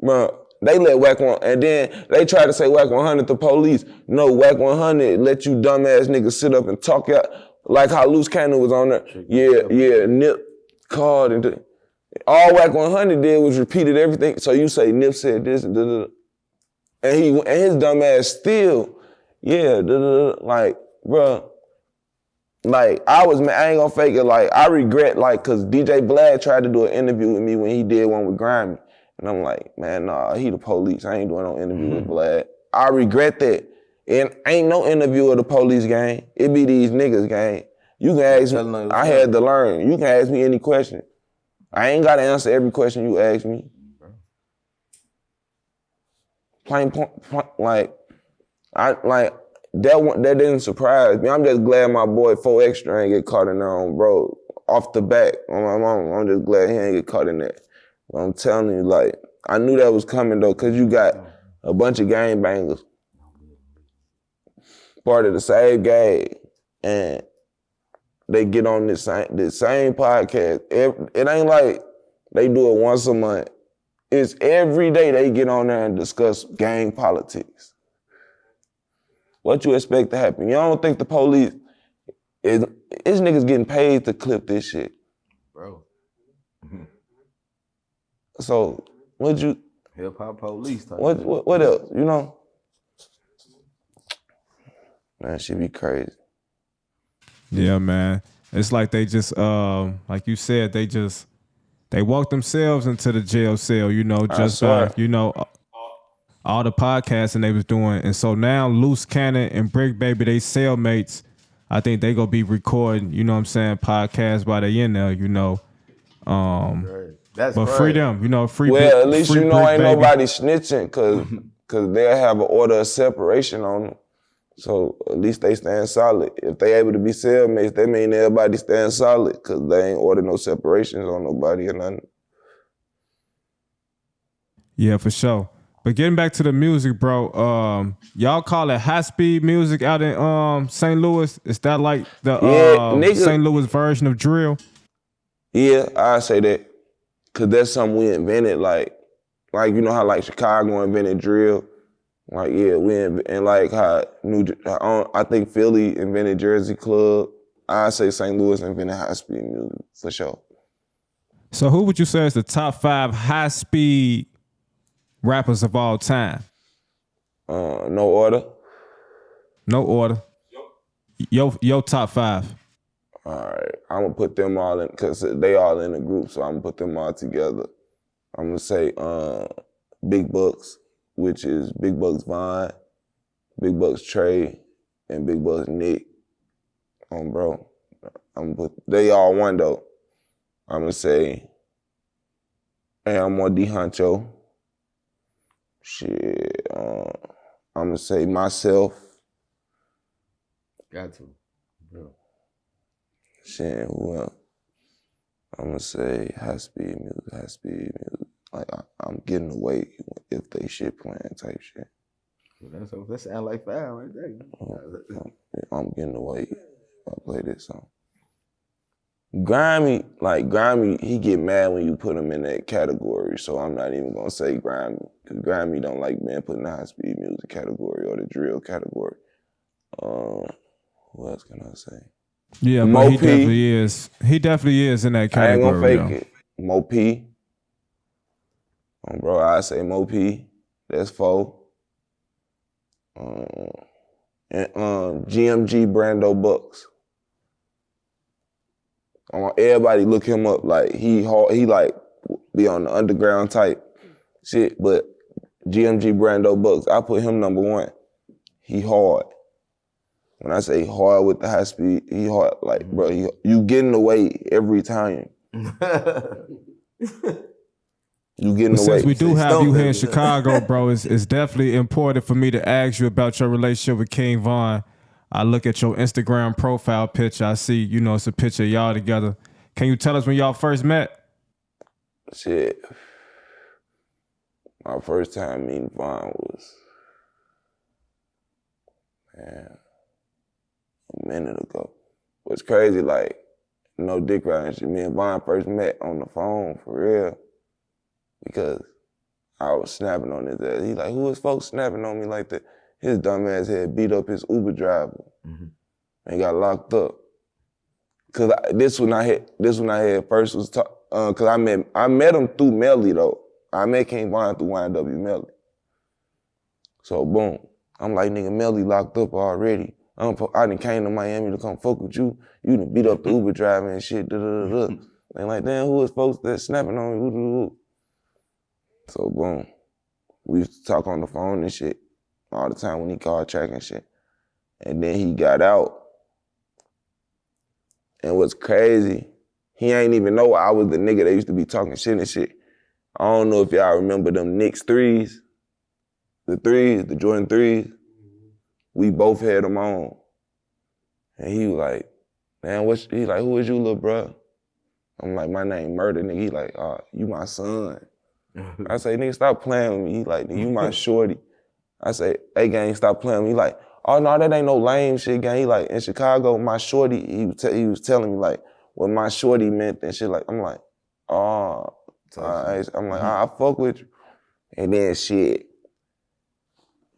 [SPEAKER 2] bro, they let Whack 1, and then they try to say Whack 100 the police. No, Whack 100 let you dumbass niggas sit up and talk out, like how Loose Cannon was on there. Yeah, Nip called, and all Whack 100 did was repeated everything. So you say Nip said this, and his dumbass still, like, bro. Like, I ain't gonna fake it, like, I regret, like, cause DJ Blad tried to do an interview with me when he did one with Grammy. And I'm like, man, nah, he the police. I ain't doing no interview with Blad. I regret that. And ain't no interview of the police gang. It be these niggas gang. You can ask me, I had to learn. You can ask me any question. I ain't gotta answer every question you ask me. Plain point, that didn't surprise me. I'm just glad my boy 4 Extra ain't get caught in there on, bro. Off the back, on my mama, I'm just glad he ain't get caught in that. But I'm telling you, like, I knew that was coming though, cause you got a bunch of gangbangers, part of the same gang, and they get on this same podcast. It ain't like they do it once a month. It's every day they get on there and discuss gang politics. What you expect to happen? You don't think the police is niggas getting paid to clip this shit,
[SPEAKER 3] bro?
[SPEAKER 2] So what you
[SPEAKER 3] hip hop police type?
[SPEAKER 2] What else? You know, man, shit be crazy.
[SPEAKER 1] Yeah, man. It's like they just, like you said, they walked themselves into the jail cell. You know, just by all the podcasting they was doing. And so now Loose Cannon and Brick Baby, they cellmates. I think they gonna be recording, you know what I'm saying, podcasts while they in there, you know.
[SPEAKER 3] That's
[SPEAKER 1] but
[SPEAKER 3] crazy.
[SPEAKER 1] Free them, you know, free.
[SPEAKER 2] Well, at least
[SPEAKER 1] free
[SPEAKER 2] you know
[SPEAKER 1] Brick
[SPEAKER 2] ain't
[SPEAKER 1] Baby.
[SPEAKER 2] nobody snitching cause they'll have an order of separation on them. So at least they stand solid. If they able to be cellmates, that mean everybody stand solid cause they ain't ordered no separations on nobody or nothing.
[SPEAKER 1] Yeah, for sure. But getting back to the music, bro, y'all call it high speed music out in St. Louis? Is that like the St. Louis version of drill?
[SPEAKER 2] Yeah, I say that. Cause that's something we invented. Like like, you know how like Chicago invented drill? Like, yeah, and like how I think Philly invented Jersey Club. I say St. Louis invented high-speed music, for sure.
[SPEAKER 1] So who would you say is the top 5 high-speed rappers of all time?
[SPEAKER 2] No order.
[SPEAKER 1] No order. Your top 5.
[SPEAKER 2] All right, I'm gonna put them all in, cause they all in a group, so I'm gonna put them all together. I'm gonna say Big Bucks, which is Big Bucks Vaughn, Big Bucks Trey, and Big Bucks Nick. Bro, I'm gonna put, they all one though. I'm gonna say, hey, I'm on D Honcho. Shit, I'm gonna say myself.
[SPEAKER 3] Got to, bro.
[SPEAKER 2] Shit, who else? I'm gonna say high speed music. Like I'm getting away if they shit playing type shit.
[SPEAKER 3] That sound like 5 right there.
[SPEAKER 2] I'm getting away if I play this song. Grammy, he get mad when you put him in that category, so I'm not even gonna say Grammy, because Grammy don't like being put in the high-speed music category or the drill category. What else can I say?
[SPEAKER 1] Yeah, but he definitely is. He definitely is in that category.
[SPEAKER 2] I ain't gonna fake it. Mo P. Bro, I say Mo P. That's 4. And GMG Brando Bucks. I want everybody look him up. Like he like be on the underground type shit. But GMG Brando Bucks, I put him number 1. He hard. When I say hard with the high speed, he hard. Like, bro, you getting away every time. You getting away.
[SPEAKER 1] Since we do have you here in Chicago, bro, it's definitely important for me to ask you about your relationship with King Von. I look at your Instagram profile picture. I see, you know, it's a picture of y'all together. Can you tell us when y'all first met?
[SPEAKER 2] Shit. My first time meeting Von was, man, a minute ago. What's crazy, like, no dick riding shit. Me and Von first met on the phone, for real, because I was snapping on his ass. He like, who is folks snapping on me like that? His dumb ass had beat up his Uber driver and got locked up. Cause this one I had first was cause I met him through Melly though. I met King Von through YNW Melly. So boom, I'm like, nigga, Melly locked up already. I done came to Miami to come fuck with you. You done beat up the Uber driver and shit. And like, damn, who is folks that snapping on me? So boom, we used to talk on the phone and shit all the time when he called track and shit. And then he got out. And what's crazy, he ain't even know I was the nigga that used to be talking shit and shit. I don't know if y'all remember them Knicks 3s, the Jordan 3s. We both had them on. And he was like, man, he like, who is you, little bro? I'm like, my name Murda, nigga. He like, you my son. I say, nigga, stop playing with me. He like, nigga, you my shorty. I say, hey, gang, stop playing with me. He like, oh, no, that ain't no lame shit, gang. He like, in Chicago, my shorty, he was telling me, like, what my shorty meant and shit. Like, I'm like, oh. I'm like, I fuck with you. And then shit,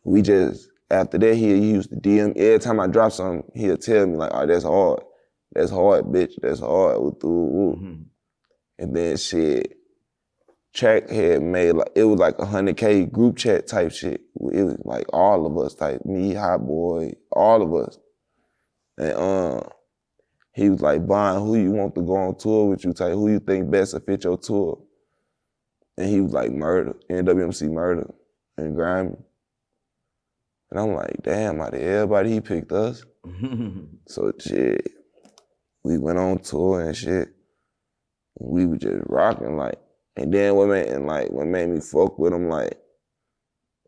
[SPEAKER 2] we just, after that, he used to DM. Every time I drop something, he'll tell me, like, oh, that's hard. That's hard, bitch. That's hard. And then shit, Track had made, like, it was like 100K group chat type shit. It was like all of us type, me, Hot Boy, all of us. And he was like, Von, who you want to go on tour with you type, who you think best to fit your tour? And he was like, Murda, NWM Cee Murdaa, and Grammy. And I'm like, damn, out of everybody, he picked us. So shit, we went on tour and shit. We were just rocking, like. And then what made me fuck with him, like,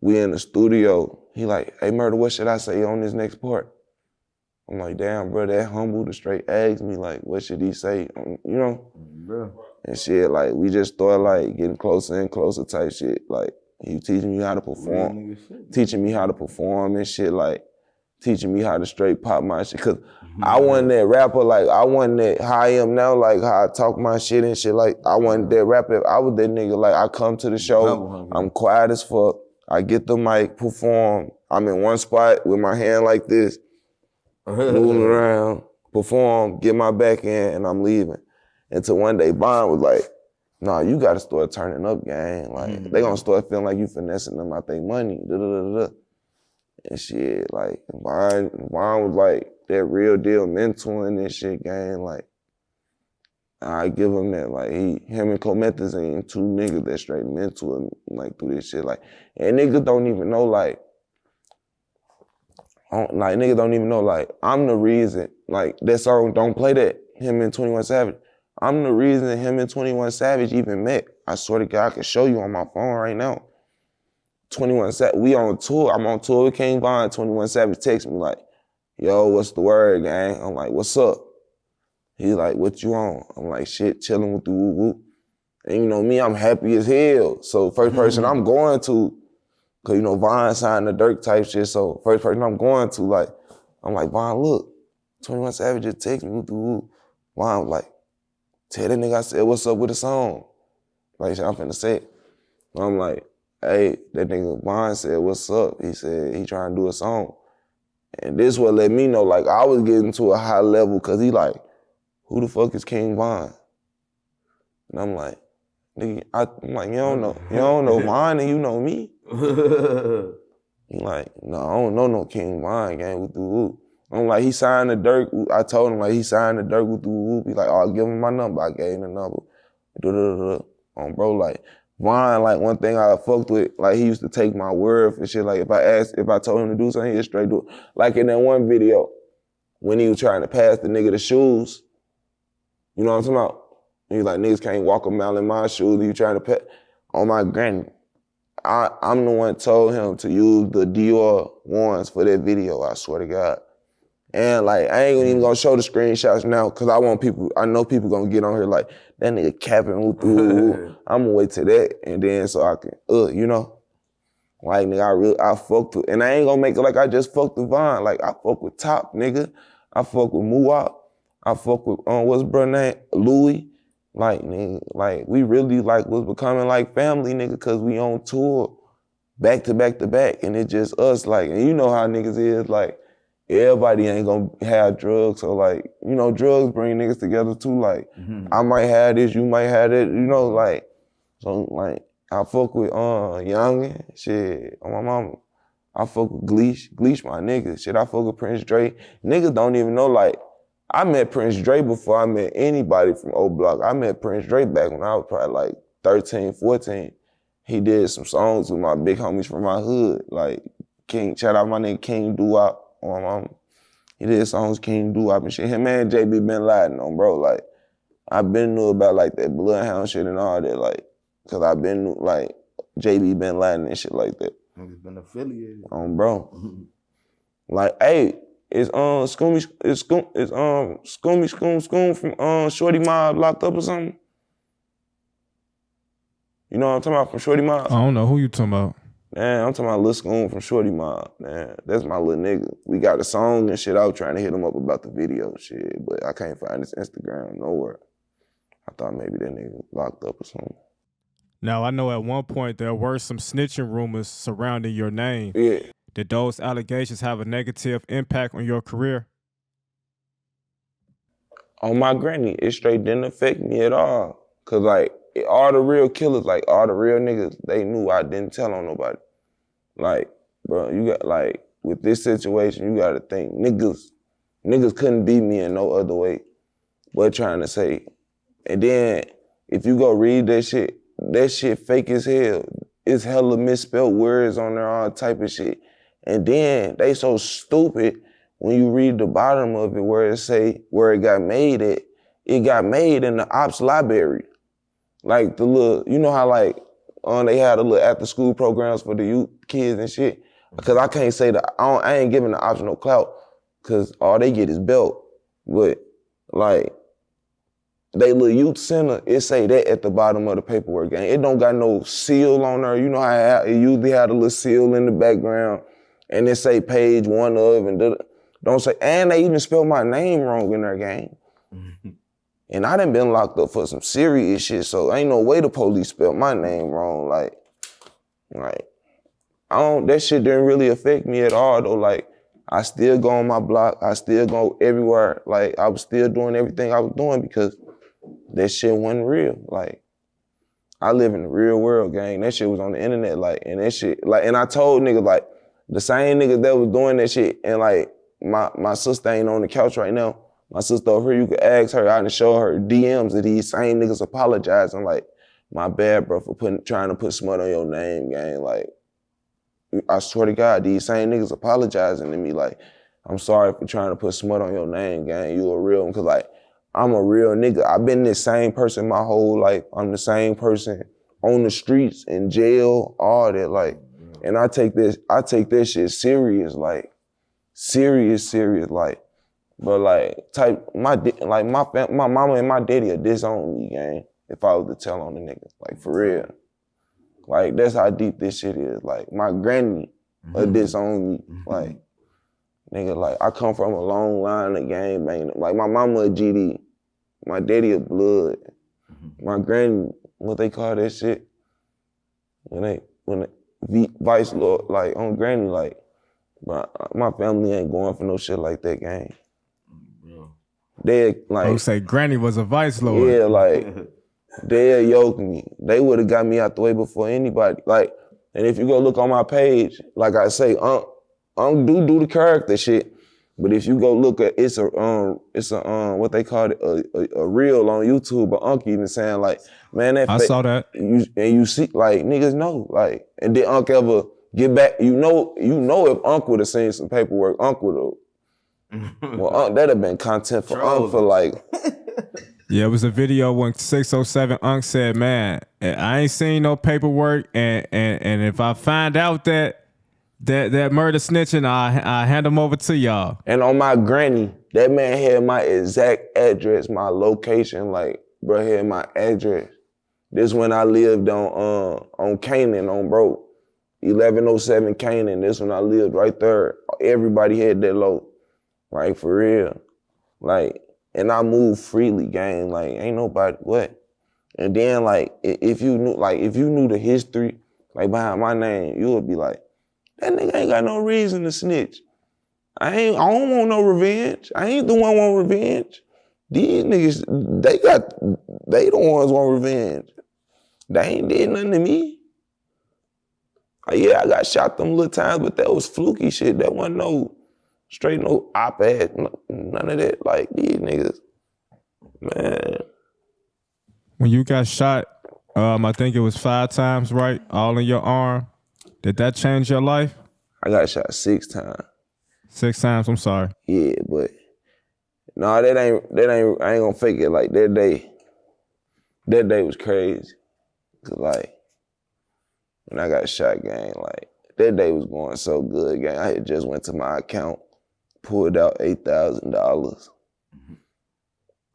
[SPEAKER 2] we in the studio. He like, hey, Murda, what should I say on this next part? I'm like, damn, bro, that humble to straight ask me, like, what should he say? You know? Yeah. And shit, like, we just started, like, getting closer and closer type shit. Like, he was teaching me how to perform, and shit, like, teaching me how to straight pop my shit. Cause I wasn't that rapper, like I wasn't that how I am now, like how I talk my shit and shit. Like I wasn't that rapper. I was that nigga, like I come to the show, I'm quiet as fuck. I get the mic, perform. I'm in one spot with my hand like this, moving around, perform, get my back in, and I'm leaving. Until one day, Bond was like, nah, you gotta start turning up, gang. Like, they gonna start feeling like you finessing them out their money, And shit, like, Bond was like that real deal mentoring and shit, gang. Like, I give him that, like, him and Comethazine, two niggas that straight mentor him, like, through this shit. Like, and niggas don't even know, like, niggas don't even know, like, I'm the reason, like, that song, Don't Play That, him and 21 Savage. I'm the reason him and 21 Savage even met. I swear to God, I can show you on my phone right now. 21 Savage, we on tour. I'm on tour with King Von. 21 Savage texts me like, yo, what's the word, gang? I'm like, what's up? He's like, what you on? I'm like, shit, chilling with the woo-woo. And you know me, I'm happy as hell. So first person I'm going to, cause you know, Von signed the Dirk type shit, so first person I'm going to, like, I'm like, Von, look, 21 Savage just text me with the woo. Von was like, tell that nigga I said, what's up with the song? Like, I'm finna say it. I'm like, hey, that nigga Von said, what's up? He said he trying to do a song. And this what let me know, like, I was getting to a high level, cause he like, who the fuck is King Von? And I'm like, nigga, I'm like, you don't know Von and you know me? He like, no, I don't know no King Von, gang, with the whoop. I'm like, he signed the Dirk. I told him, like, he signed the Dirk with the whoop. He like, oh, I'll give him my number. I gave him the number. Bro, like, Von, like, one thing I fucked with, like, he used to take my word for shit. Like, if I told him to do something, he'd straight do it. Like, in that one video, when he was trying to pass the nigga the shoes, you know what I'm talking about? He like, niggas can't walk a mile in my shoes. You trying to pass on my granny. I'm the one told him to use the Dior ones for that video, I swear to God. And like, I ain't even gonna show the screenshots now, cause I know people gonna get on here like, that nigga capping, I'm gonna wait till that, and then so I can, you know? Like, nigga, I fucked with, and I ain't gonna make it like I just fucked with Von. Like, I fuck with Top, nigga. I fuck with Muwop. I fuck with, what's brother name? Louis. Like, nigga, like, we really, like, was becoming like family, nigga, cause we on tour back to back to back, and it's just us, like, and you know how niggas is, like, everybody ain't gonna have drugs, so like, you know, drugs bring niggas together too, like, I might have this, you might have that, you know, like, so like, I fuck with Youngin, shit, on my mama. I fuck with Gleesh my nigga, shit, I fuck with Prince Dre. Niggas don't even know, like, I met Prince Dre before I met anybody from O Block. I met Prince Dre back when I was probably like 13, 14. He did some songs with my big homies from my hood, like King, shout out my nigga King Doo-Wop on my mama. He did songs King Doo-Wop and shit. Him and JB been Laden on, bro. Like, I been knew about like that Bloodhound shit and all that, like, cause I been like JB Bin Laden and shit like that.
[SPEAKER 3] Niggas been affiliated.
[SPEAKER 2] Bro. Like, hey, is Scoomy Scoom from Shorty Mob locked up or something? You know what I'm talking about, from Shorty Mob?
[SPEAKER 1] I don't know who you talking about.
[SPEAKER 2] Man, I'm talking about Lil Scoom from Shorty Mob, man. That's my little nigga. We got a song and shit. I was trying to hit him up about the video shit, but I can't find his Instagram nowhere. I thought maybe that nigga locked up or something.
[SPEAKER 1] Now, I know at one point there were some snitching rumors surrounding your name.
[SPEAKER 2] Yeah.
[SPEAKER 1] Did those allegations have a negative impact on your career?
[SPEAKER 2] On my granny, it straight didn't affect me at all. Cause like, all the real killers, like all the real niggas, they knew I didn't tell on nobody. Like, bro, you got like, with this situation, you gotta think, niggas couldn't beat me in no other way but trying to say. And then, if you go read that shit fake as hell. It's hella misspelled words on there, all type of shit. And then they so stupid when you read the bottom of it where it say where it got made at, it got made in the ops library. Like the little, you know how like they had a little after school programs for the youth kids and shit? Cause I can't say that, I ain't giving the ops no clout cause all they get is belt. But like, they little youth center, it say that at the bottom of the paperwork, gang. It don't got no seal on there. You know how it usually had a little seal in the background. and it say page 1 of, and don't say, and they even spell my name wrong in their game. And I done been locked up for some serious shit, so ain't no way the police spelled my name wrong. Like, that shit didn't really affect me at all though. Like, I still go on my block, I still go everywhere. Like, I was still doing everything I was doing because that shit wasn't real. Like, I live in the real world, gang. That shit was on the internet, like, and that shit, like, and I told niggas, like, the same niggas that was doing that shit, and like, my sister ain't on the couch right now. My sister over here, you could ask her, I done show her DMs of these same niggas apologizing, like, my bad, bro, for trying to put smut on your name, gang. Like, I swear to God, these same niggas apologizing to me, like, I'm sorry for trying to put smut on your name, gang. You a real one, cause like, I'm a real nigga. I've been this same person my whole life. I'm the same person on the streets, in jail, all that, like, and I take this shit serious, like, serious, like, but like, my mama and my daddy are disown me, gang, if I was to tell on the nigga, like, for real. Like, that's how deep this shit is. Like, my granny disown me, like, nigga, like, I come from a long line of gang banging. Like, my mama a GD, my daddy a blood, my granny, what they call that shit? When the vice lord, like, on granny, like, my family ain't going for no shit like that, gang. They like,
[SPEAKER 1] I would say granny was a vice lord.
[SPEAKER 2] Yeah, like, they yoke me. They would have got me out the way before anybody. Like, and if you go look on my page, like I say, do the character shit. But if you go look at it's a what they call it, a reel on YouTube, but Unc even saying like, man, that
[SPEAKER 1] I saw that.
[SPEAKER 2] You see, like, niggas know, like, and did Unc ever get back? You know if Unc would have seen some paperwork, Unc would have. Well, Unc, that'd have been content for Unc for like.
[SPEAKER 1] Yeah, it was a video when 607 Unc said, man, I ain't seen no paperwork, and if I find out that murder snitching, I hand them over to y'all. And
[SPEAKER 2] on my granny, that man had my exact address, my location, like, bro, had my address. This when I lived on Canaan, on bro, 1107 Canaan. This when I lived right there. Everybody had that low, like, for real, like. And I moved freely, gang. Like, ain't nobody, what? And then, like, if you knew the history, like, behind my name, you would be like, that nigga ain't got no reason to snitch. I don't want no revenge. I ain't the one want revenge. These niggas, they the ones want revenge. They ain't did nothing to me. Yeah, I got shot them little times, but that was fluky shit. That wasn't no op-ed, none of that. Like, these niggas, man.
[SPEAKER 1] When you got shot, I think it was 5 times, right? All in your arm. Did that change your life?
[SPEAKER 2] I got shot 6 times.
[SPEAKER 1] 6 times, I'm sorry.
[SPEAKER 2] Yeah, but no, I ain't gonna fake it. Like, that day was crazy. Cause like, when I got shot, gang, like, that day was going so good, gang. I had just went to my account, pulled out $8,000.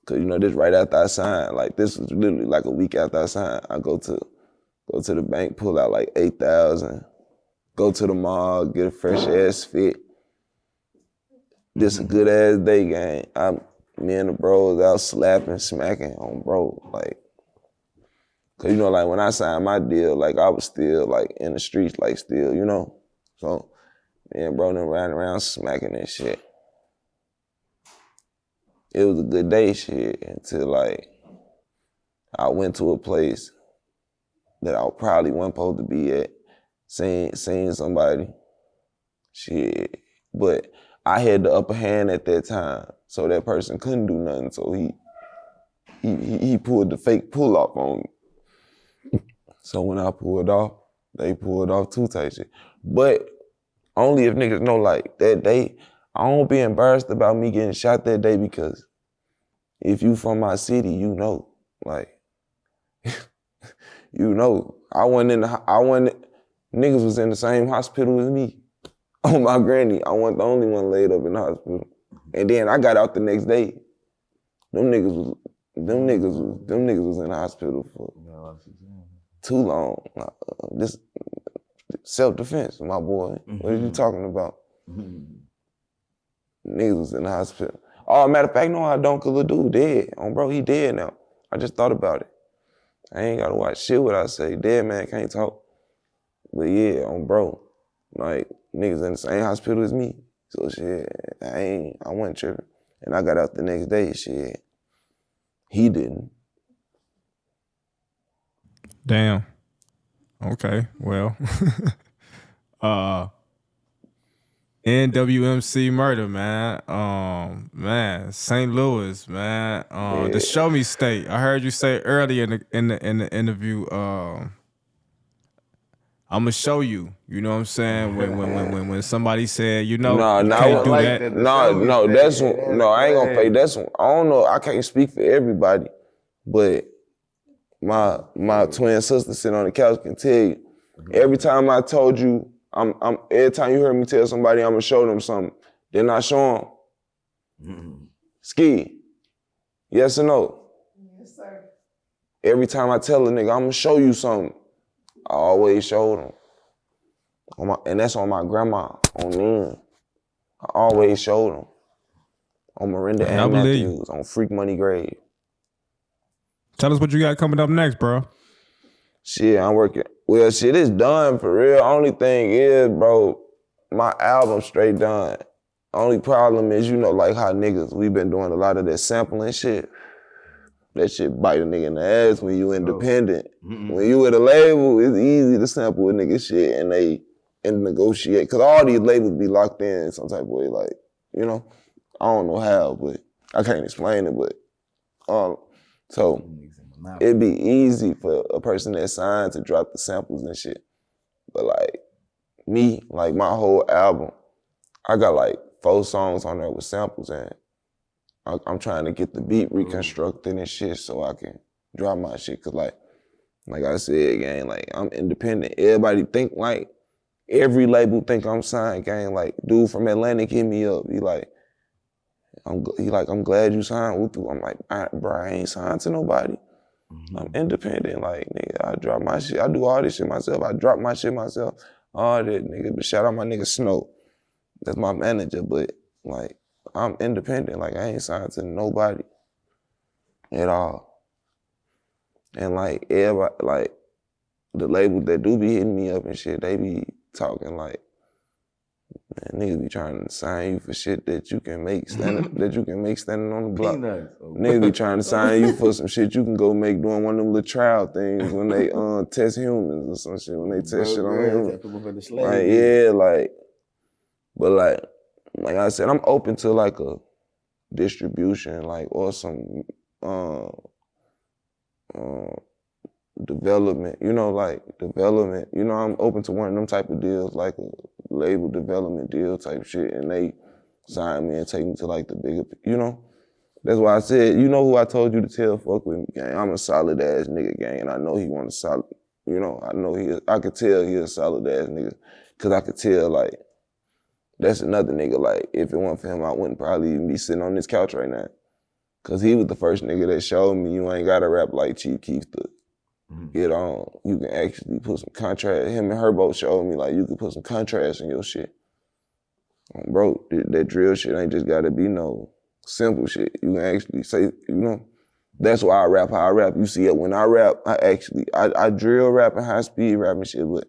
[SPEAKER 2] Cause, you know, this right after I signed. Like, this was literally like a week after I signed. I go to the bank, pull out like 8,000, go to the mall, get a fresh ass fit. This a good ass day, gang. Me and the bros out slapping, smacking on bro, like. Cause, you know, like, when I signed my deal, like, I was still like in the streets, like, still, you know. So, me and bro them riding around smacking and shit. It was a good day, shit, until like I went to a place that I probably wasn't supposed to be at, seeing somebody, shit. But I had the upper hand at that time, so that person couldn't do nothing. So he pulled the fake pull off on me. So when I pulled off, they pulled off too, type shit. But only if niggas know, like, that day, I don't be embarrassed about me getting shot that day, because if you from my city, you know, like, you know, niggas was in the same hospital as me. On my granny, I wasn't the only one laid up in the hospital. And then I got out the next day. Them niggas was in the hospital for too long. Self-defense, my boy. What are you talking about? Niggas was in the hospital. Oh, matter of fact, no, I don't, cause the dude dead. Bro, he dead now. I just thought about it. I ain't gotta watch shit what I say. Dead man can't talk. But yeah, bro, like niggas in the same hospital as me. So shit, I wasn't tripping. And I got out the next day, shit. He didn't.
[SPEAKER 1] Damn. Okay, well. NWM Cee Murdaa, man. Man, St. Louis, man. The Show Me State. I heard you say earlier in the interview, I'ma show you. You know what I'm saying? When somebody said, you know, you can't do
[SPEAKER 3] like
[SPEAKER 1] that.
[SPEAKER 2] No, that's one. No, I ain't gonna play. That's one. I don't know. I can't speak for everybody, but my twin sister sitting on the couch can tell you. Every time I told you, every time you heard me tell somebody I'm gonna show them something, then I show them. Ski, yes or no?
[SPEAKER 4] Yes, sir.
[SPEAKER 2] Every time I tell a nigga I'm gonna show you something, I always show them. And that's on my grandma, on them. I always show them. On Miranda and Matthews, on Freak Money Grave.
[SPEAKER 1] Tell us what you got coming up next, bro.
[SPEAKER 2] Shit, I'm working. Well, shit is done for real. Only thing is, bro, my album straight done. Only problem is, you know, like how niggas, we been doing a lot of that sampling shit. That shit bite a nigga in the ass when you independent. When you with a label, it's easy to sample a nigga shit and they negotiate. Cause all these labels be locked in some type of way, like, you know, I don't know how, but I can't explain it, but so it'd be easy for a person that's signed to drop the samples and shit. But like me, like my whole album, I got like 4 songs on there with samples and I'm trying to get the beat reconstructed and shit so I can drop my shit. Cause like I said, gang, like I'm independent. Everybody think like, every label think I'm signed, gang. Like dude from Atlantic hit me up. He like, I'm glad you signed with you. I'm like, bro, I ain't signed to nobody. I'm independent, like, nigga, I drop my shit. I do all this shit myself. I drop my shit myself. All that, nigga. But shout out my nigga Snow. That's my manager, but, like, I'm independent. Like, I ain't signed to nobody at all. And, like, everybody, like, the labels that do be hitting me up and shit, they be talking like, man, niggas be trying to sign you for shit that you can make standing on the block. Niggas be trying to sign you for some shit you can go make doing one of them little trial things when they test humans or some shit, when they test shit on humans. Like, yeah, like, but like I said, I'm open to like a distribution, like, or some development, you know, I'm open to one of them type of deals, like a label development deal type shit, and they sign me and take me to like the bigger, you know? That's why I said, you know who I told you to tell fuck with me, gang? I'm a solid ass nigga, gang, and I know he want a solid, you know, I could tell he a solid ass nigga, cause I could tell, like, that's another nigga, like, if it weren't for him, I wouldn't probably even be sitting on this couch right now. Cause he was the first nigga that showed me you ain't gotta rap like Chief Keef to get on. You can actually put some contrast. Him and Herbo showed me like you can put some contrast in your shit. Bro, that drill shit ain't just gotta be no simple shit. You can actually say, you know, that's why I rap how I rap. You see it when I rap, I drill rap and high speed rap and shit, but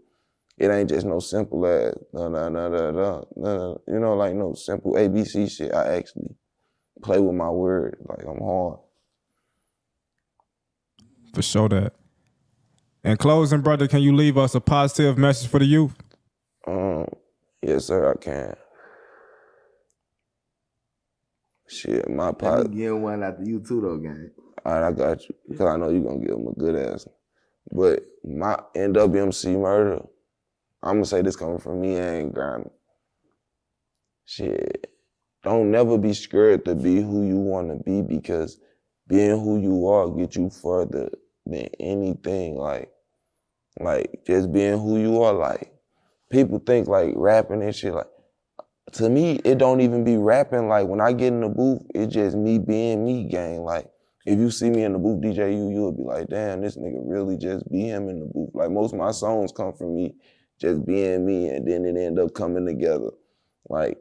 [SPEAKER 2] it ain't just no simple ass, you know, like no simple ABC shit. I actually play with my words, like I'm hard.
[SPEAKER 1] For sure that. In closing, brother, can you leave us a positive message for the youth?
[SPEAKER 2] Yes, sir, I can. Shit, my positive.
[SPEAKER 3] Let me give one after you too, though, gang.
[SPEAKER 2] All right, I got you, because I know you're going to give him a good ass. But my NWM Cee Murdaa, I'm going to say this coming from me and Grammy. Shit, don't never be scared to be who you want to be, because being who you are get you further than anything. Like just being who you are. Like, people think like rapping and shit, like, to me, it don't even be rapping. Like, when I get in the booth, it's just me being me, gang. Like, if you see me in the booth, DJU, you'll be like, damn, this nigga really just be him in the booth. Like, most of my songs come from me just being me, and then it end up coming together. Like,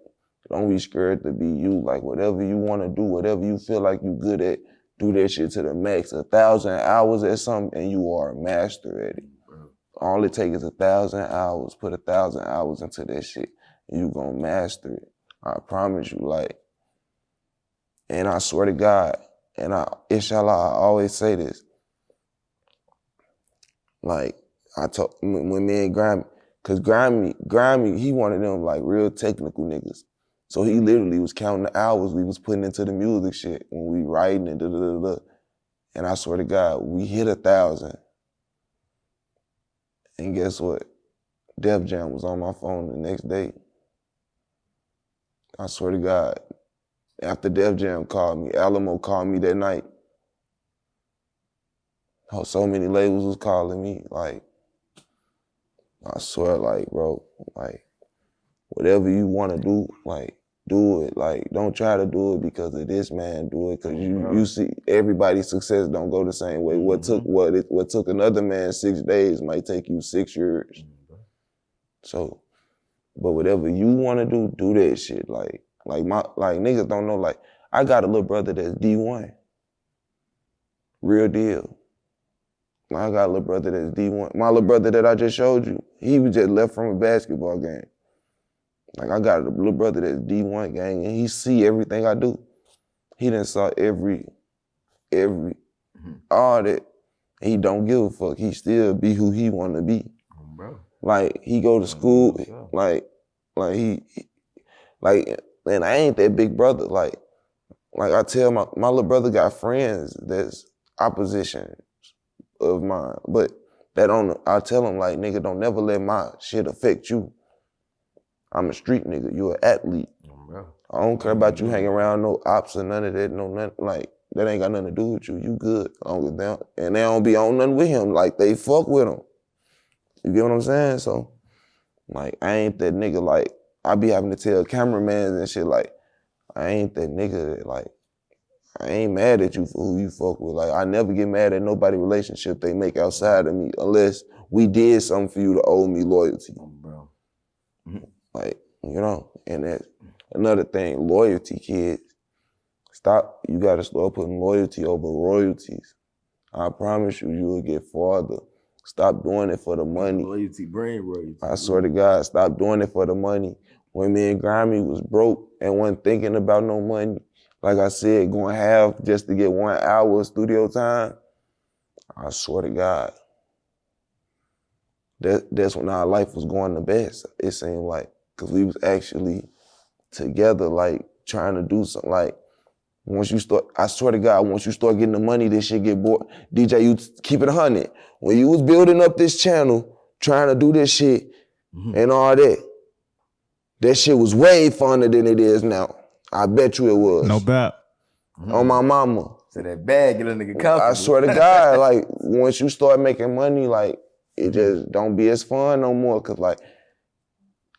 [SPEAKER 2] don't be scared to be you. Like, whatever you want to do, whatever you feel like you good at, do that shit to the max. 1,000 hours at something, and you are a master at it. All it takes is 1,000 hours. Put 1,000 hours into that shit, and you gonna master it. I promise you, like, and I swear to God, and inshallah, I always say this. Like, I told, when me and Grammy, cause Grammy, he one of them like real technical niggas. So he literally was counting the hours we was putting into the music shit when we writing and da-da-da-da. And I swear to God, we hit 1,000. And guess what? Def Jam was on my phone the next day. I swear to God, after Def Jam called me, Alamo called me that night. Oh, so many labels was calling me, like, I swear, like, bro, like, whatever you want to do, like, do it. Like, don't try to do it because of this man. Do it because you see everybody's success don't go the same way. What took another man 6 days might take you 6 years. So, but whatever you want to do that shit. Like niggas don't know. Like, I got a little brother that's D1, real deal. I got a little brother that's D1. My little brother that I just showed you, he was just left from a basketball game. Like, I got a little brother that's D1 gang, and he see everything I do. He done saw every, all that. He don't give a fuck. He still be who he want to be. Bro. Like, he go to school, and I ain't that big brother. Like I tell my little brother got friends that's opposition of mine, but I tell him, like, nigga, don't never let my shit affect you. I'm a street nigga, you an athlete. I don't care about you hanging around no ops or none of that, like, that ain't got nothing to do with you. You good. And they don't be on nothing with him, like, they fuck with him. You get what I'm saying? So, like, I ain't that nigga, like, I be having to tell cameramans and shit, like, I ain't that nigga that, like, I ain't mad at you for who you fuck with. Like, I never get mad at nobody relationship they make outside of me unless we did something for you to owe me loyalty. Bro. Like, you know, and that's another thing, loyalty, kids. You gotta start putting loyalty over royalties. I promise you, you'll get farther. Stop doing it for the money.
[SPEAKER 3] Loyalty, brain royalty.
[SPEAKER 2] I swear to God, stop doing it for the money. When me and Grammy was broke and wasn't thinking about no money, like I said, going half just to get 1 hour of studio time, I swear to God, that's when our life was going the best, it seemed like, because we was actually together, like, trying to do something. Like, once you start, I swear to God, once you start getting the money, this shit get bored. DJ, you keep it 100. When you was building up this channel, trying to do this shit and all that shit was way funner than it is now. I bet you it was.
[SPEAKER 1] No bet.
[SPEAKER 2] On my mama.
[SPEAKER 3] So that bag get a nigga comfortable.
[SPEAKER 2] I swear to God, like, once you start making money, like, it just don't be as fun no more. Cause, like,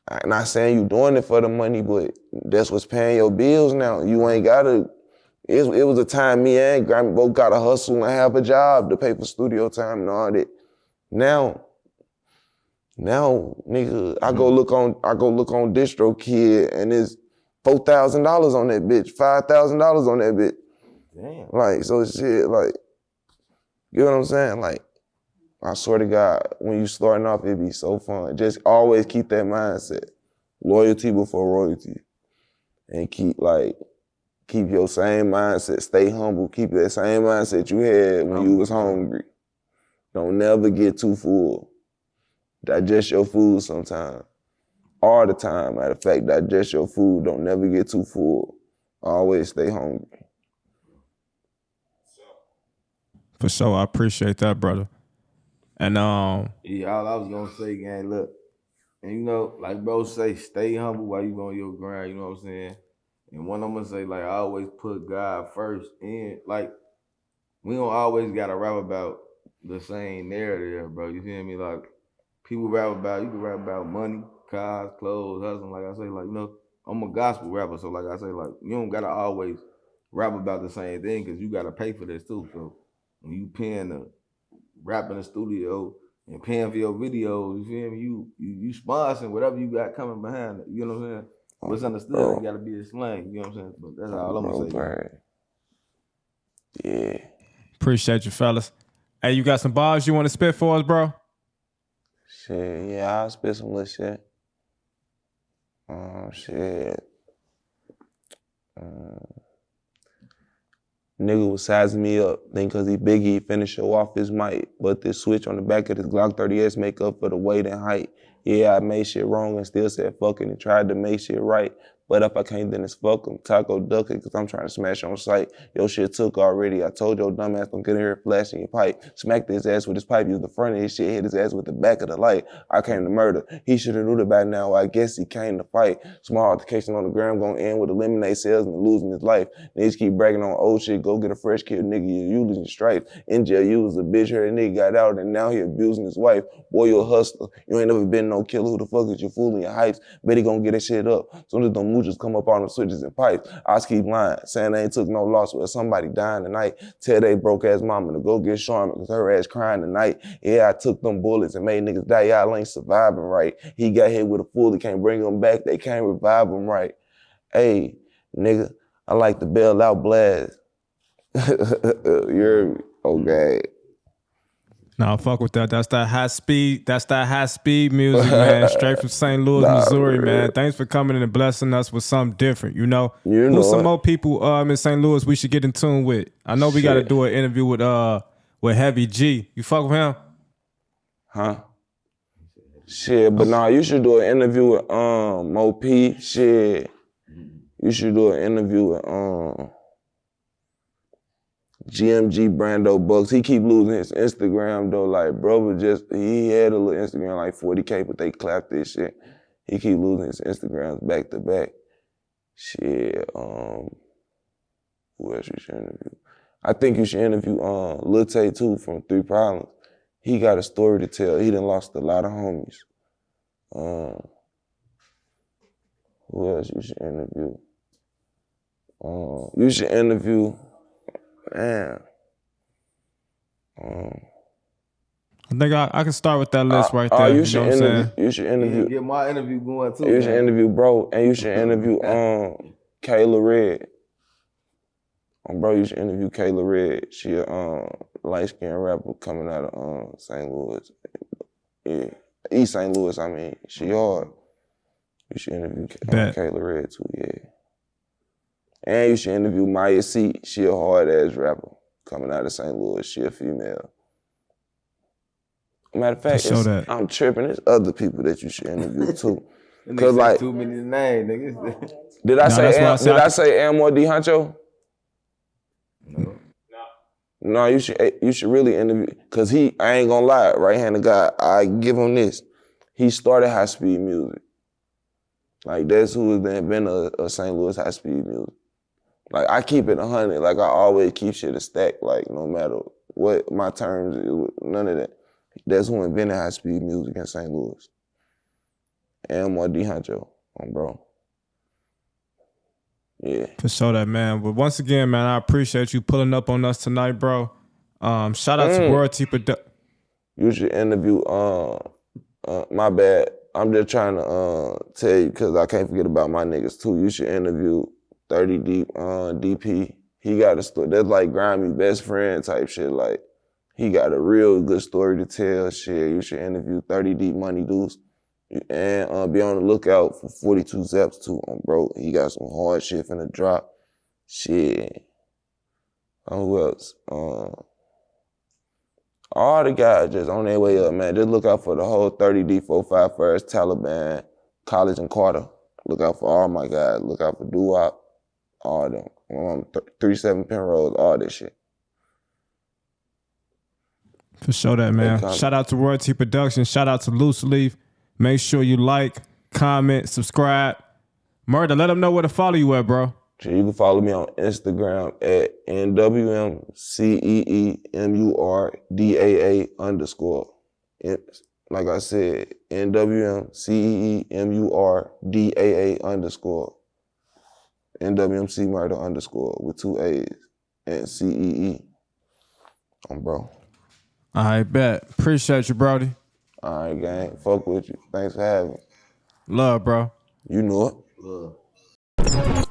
[SPEAKER 2] I'm not saying you doing it for the money, but that's what's paying your bills now. You ain't gotta, it was a time me and Grammy both gotta hustle and have a job to pay for studio time and all that. Now, nigga, I go look on DistroKid and it's $4,000 on that bitch, $5,000 on that bitch. Damn. Like, so shit, like, you know what I'm saying? Like, I swear to God, when you starting off, it be so fun. Just always keep that mindset. Loyalty before royalty. And keep your same mindset. Stay humble. Keep that same mindset you had when you was hungry. Don't never get too full. Digest your food sometime. All the time, matter of fact, digest your food. Don't never get too full. Always stay hungry.
[SPEAKER 1] For sure, I appreciate that, brother. And
[SPEAKER 3] yeah, all I was gonna say, gang, look, and you know, like bro say, stay humble while you on your grind. You know what I'm saying? And one I'm gonna say, like, I always put God first. And like, we don't always gotta rap about the same narrative, bro. You feel me? Like, people rap about, you can rap about money, cars, clothes, hustling. Like I say, like, you know, I'm a gospel rapper, so like I say, like, you don't gotta always rap about the same thing because you gotta pay for this too. So when you paying to rap in the studio and paying for your videos. You feel me? You sponsoring whatever you got coming behind it. You know what I'm saying? What's understood ain't gotta be the slang. You know what I'm saying? But that's all I'm gonna say.
[SPEAKER 2] Bro. Yeah.
[SPEAKER 1] Appreciate you, fellas. Hey, you got some bars you want to spit for us, bro?
[SPEAKER 2] Shit, yeah, I'll spit some little shit. Shit. Nigga was sizing me up, think cause he big, he finna show off his might. But this switch on the back of this Glock 30S make up for the weight and height. Yeah, I made shit wrong and still said fuck it and tried to make shit right. But if I can't, then it's fuck him. Taco duck it, cause I'm trying to smash on sight. Your shit took already. I told your dumb ass don't get in here flashing your pipe. Smacked his ass with his pipe, used the front of his shit, hit his ass with the back of the light. I came to murder. He should've knew that by now. I guess he came to fight. Small altercation on the ground gonna end with eliminate sales and losing his life. Niggas keep bragging on old shit. Go get a fresh kid, nigga. You losing stripes. In jail, you was a bitch. Her nigga got out and now he abusing his wife. Boy, you a hustler. You ain't never been no killer. Who the fuck is you fooling your hypes? Bet he gonna get that shit up. Soon as them moochers come up on them switches and pipes, I just keep lying, saying they ain't took no loss with somebody dying tonight. Tell they broke ass mama to go get Charmin cause her ass crying tonight. Yeah, I took them bullets and made niggas die. Y'all ain't surviving right. He got hit with a fool, they can't bring him back, they can't revive him right. Hey, nigga, I like the bail out blast. You're okay.
[SPEAKER 1] Nah, fuck with that. That's that high speed. That's that high speed music, man. Straight from St. Louis, Missouri, man. Thanks for coming in and blessing us with something different. You know who's some more people in St. Louis we should get in tune with? I know we got to do an interview with Heavy G. You fuck with him?
[SPEAKER 2] Huh? Shit, but nah, you should do an interview with Mo P. Shit, you should do an interview with GMG Brando Bucks. He keep losing his Instagram though. Like, bro, he had a little Instagram like 40K, but they clapped this shit. He keep losing his Instagrams back to back. Shit, who else you should interview? I think you should interview Lil Tay too from 3 Problems. He got a story to tell. He done lost a lot of homies. Who else you should interview? You should interview. Man.
[SPEAKER 1] I think I can start with that list right there.
[SPEAKER 2] You should interview.
[SPEAKER 3] Get my interview going too.
[SPEAKER 2] You should interview bro, and you should interview Kayla Red. Bro, you should interview Kayla Red. She a light-skinned rapper coming out of St. Louis. Yeah, East St. Louis, I mean. She hard. You should interview Kayla Red too, yeah. And you should interview Maya C. She a hard-ass rapper coming out of St. Louis. She a female. Matter of fact, I'm tripping. There's other people that you should interview too.
[SPEAKER 3] Cause like too many names, niggas.
[SPEAKER 2] Did I say Amor D Huncho? No, you should really interview, cause I ain't gonna lie, right-handed guy, I give him this. He started high-speed music. Like, that's who has been a St. Louis high-speed music. Like, I keep it 100. Like, I always keep shit a stack. Like, no matter what my terms, none of that. That's who invented high-speed music in St. Louis. Amor D Huncho, bro. Yeah.
[SPEAKER 1] For sure that, man. But once again, man, I appreciate you pulling up on us tonight, bro. Shout out to Royalty Production.
[SPEAKER 2] You should interview, my bad. I'm just trying to tell you, because I can't forget about my niggas too. You should interview 30 Deep DP. He got a story. That's like Grammy best friend type shit. Like, he got a real good story to tell. Shit, you should interview 30 Deep Money Deuce. And be on the lookout for 42 Zaps too, bro. He got some hard shit finna drop. Shit. Who else? All the guys just on their way up, man. Just look out for the whole 30D 45 First, Taliban, College and Carter. Look out for all my guys. Look out for Doo-Wop, all them. 37 Penrose, all this shit.
[SPEAKER 1] For sure that, man. Shout out to Royalty Production. Shout out to Loose Leaf. Make sure you like, comment, subscribe. Murda, let them know where to follow you at, bro.
[SPEAKER 2] You can follow me on Instagram at NWM Cee Murdaa _. Like I said, NWM Cee Murdaa _. NWM Cee Murdaa _ with 2 A's and CEE. Bro.
[SPEAKER 1] I bet. Appreciate you, Brody.
[SPEAKER 2] All right, gang. Fuck with you. Thanks for having me.
[SPEAKER 1] Love, bro.
[SPEAKER 2] You know it.
[SPEAKER 3] Look.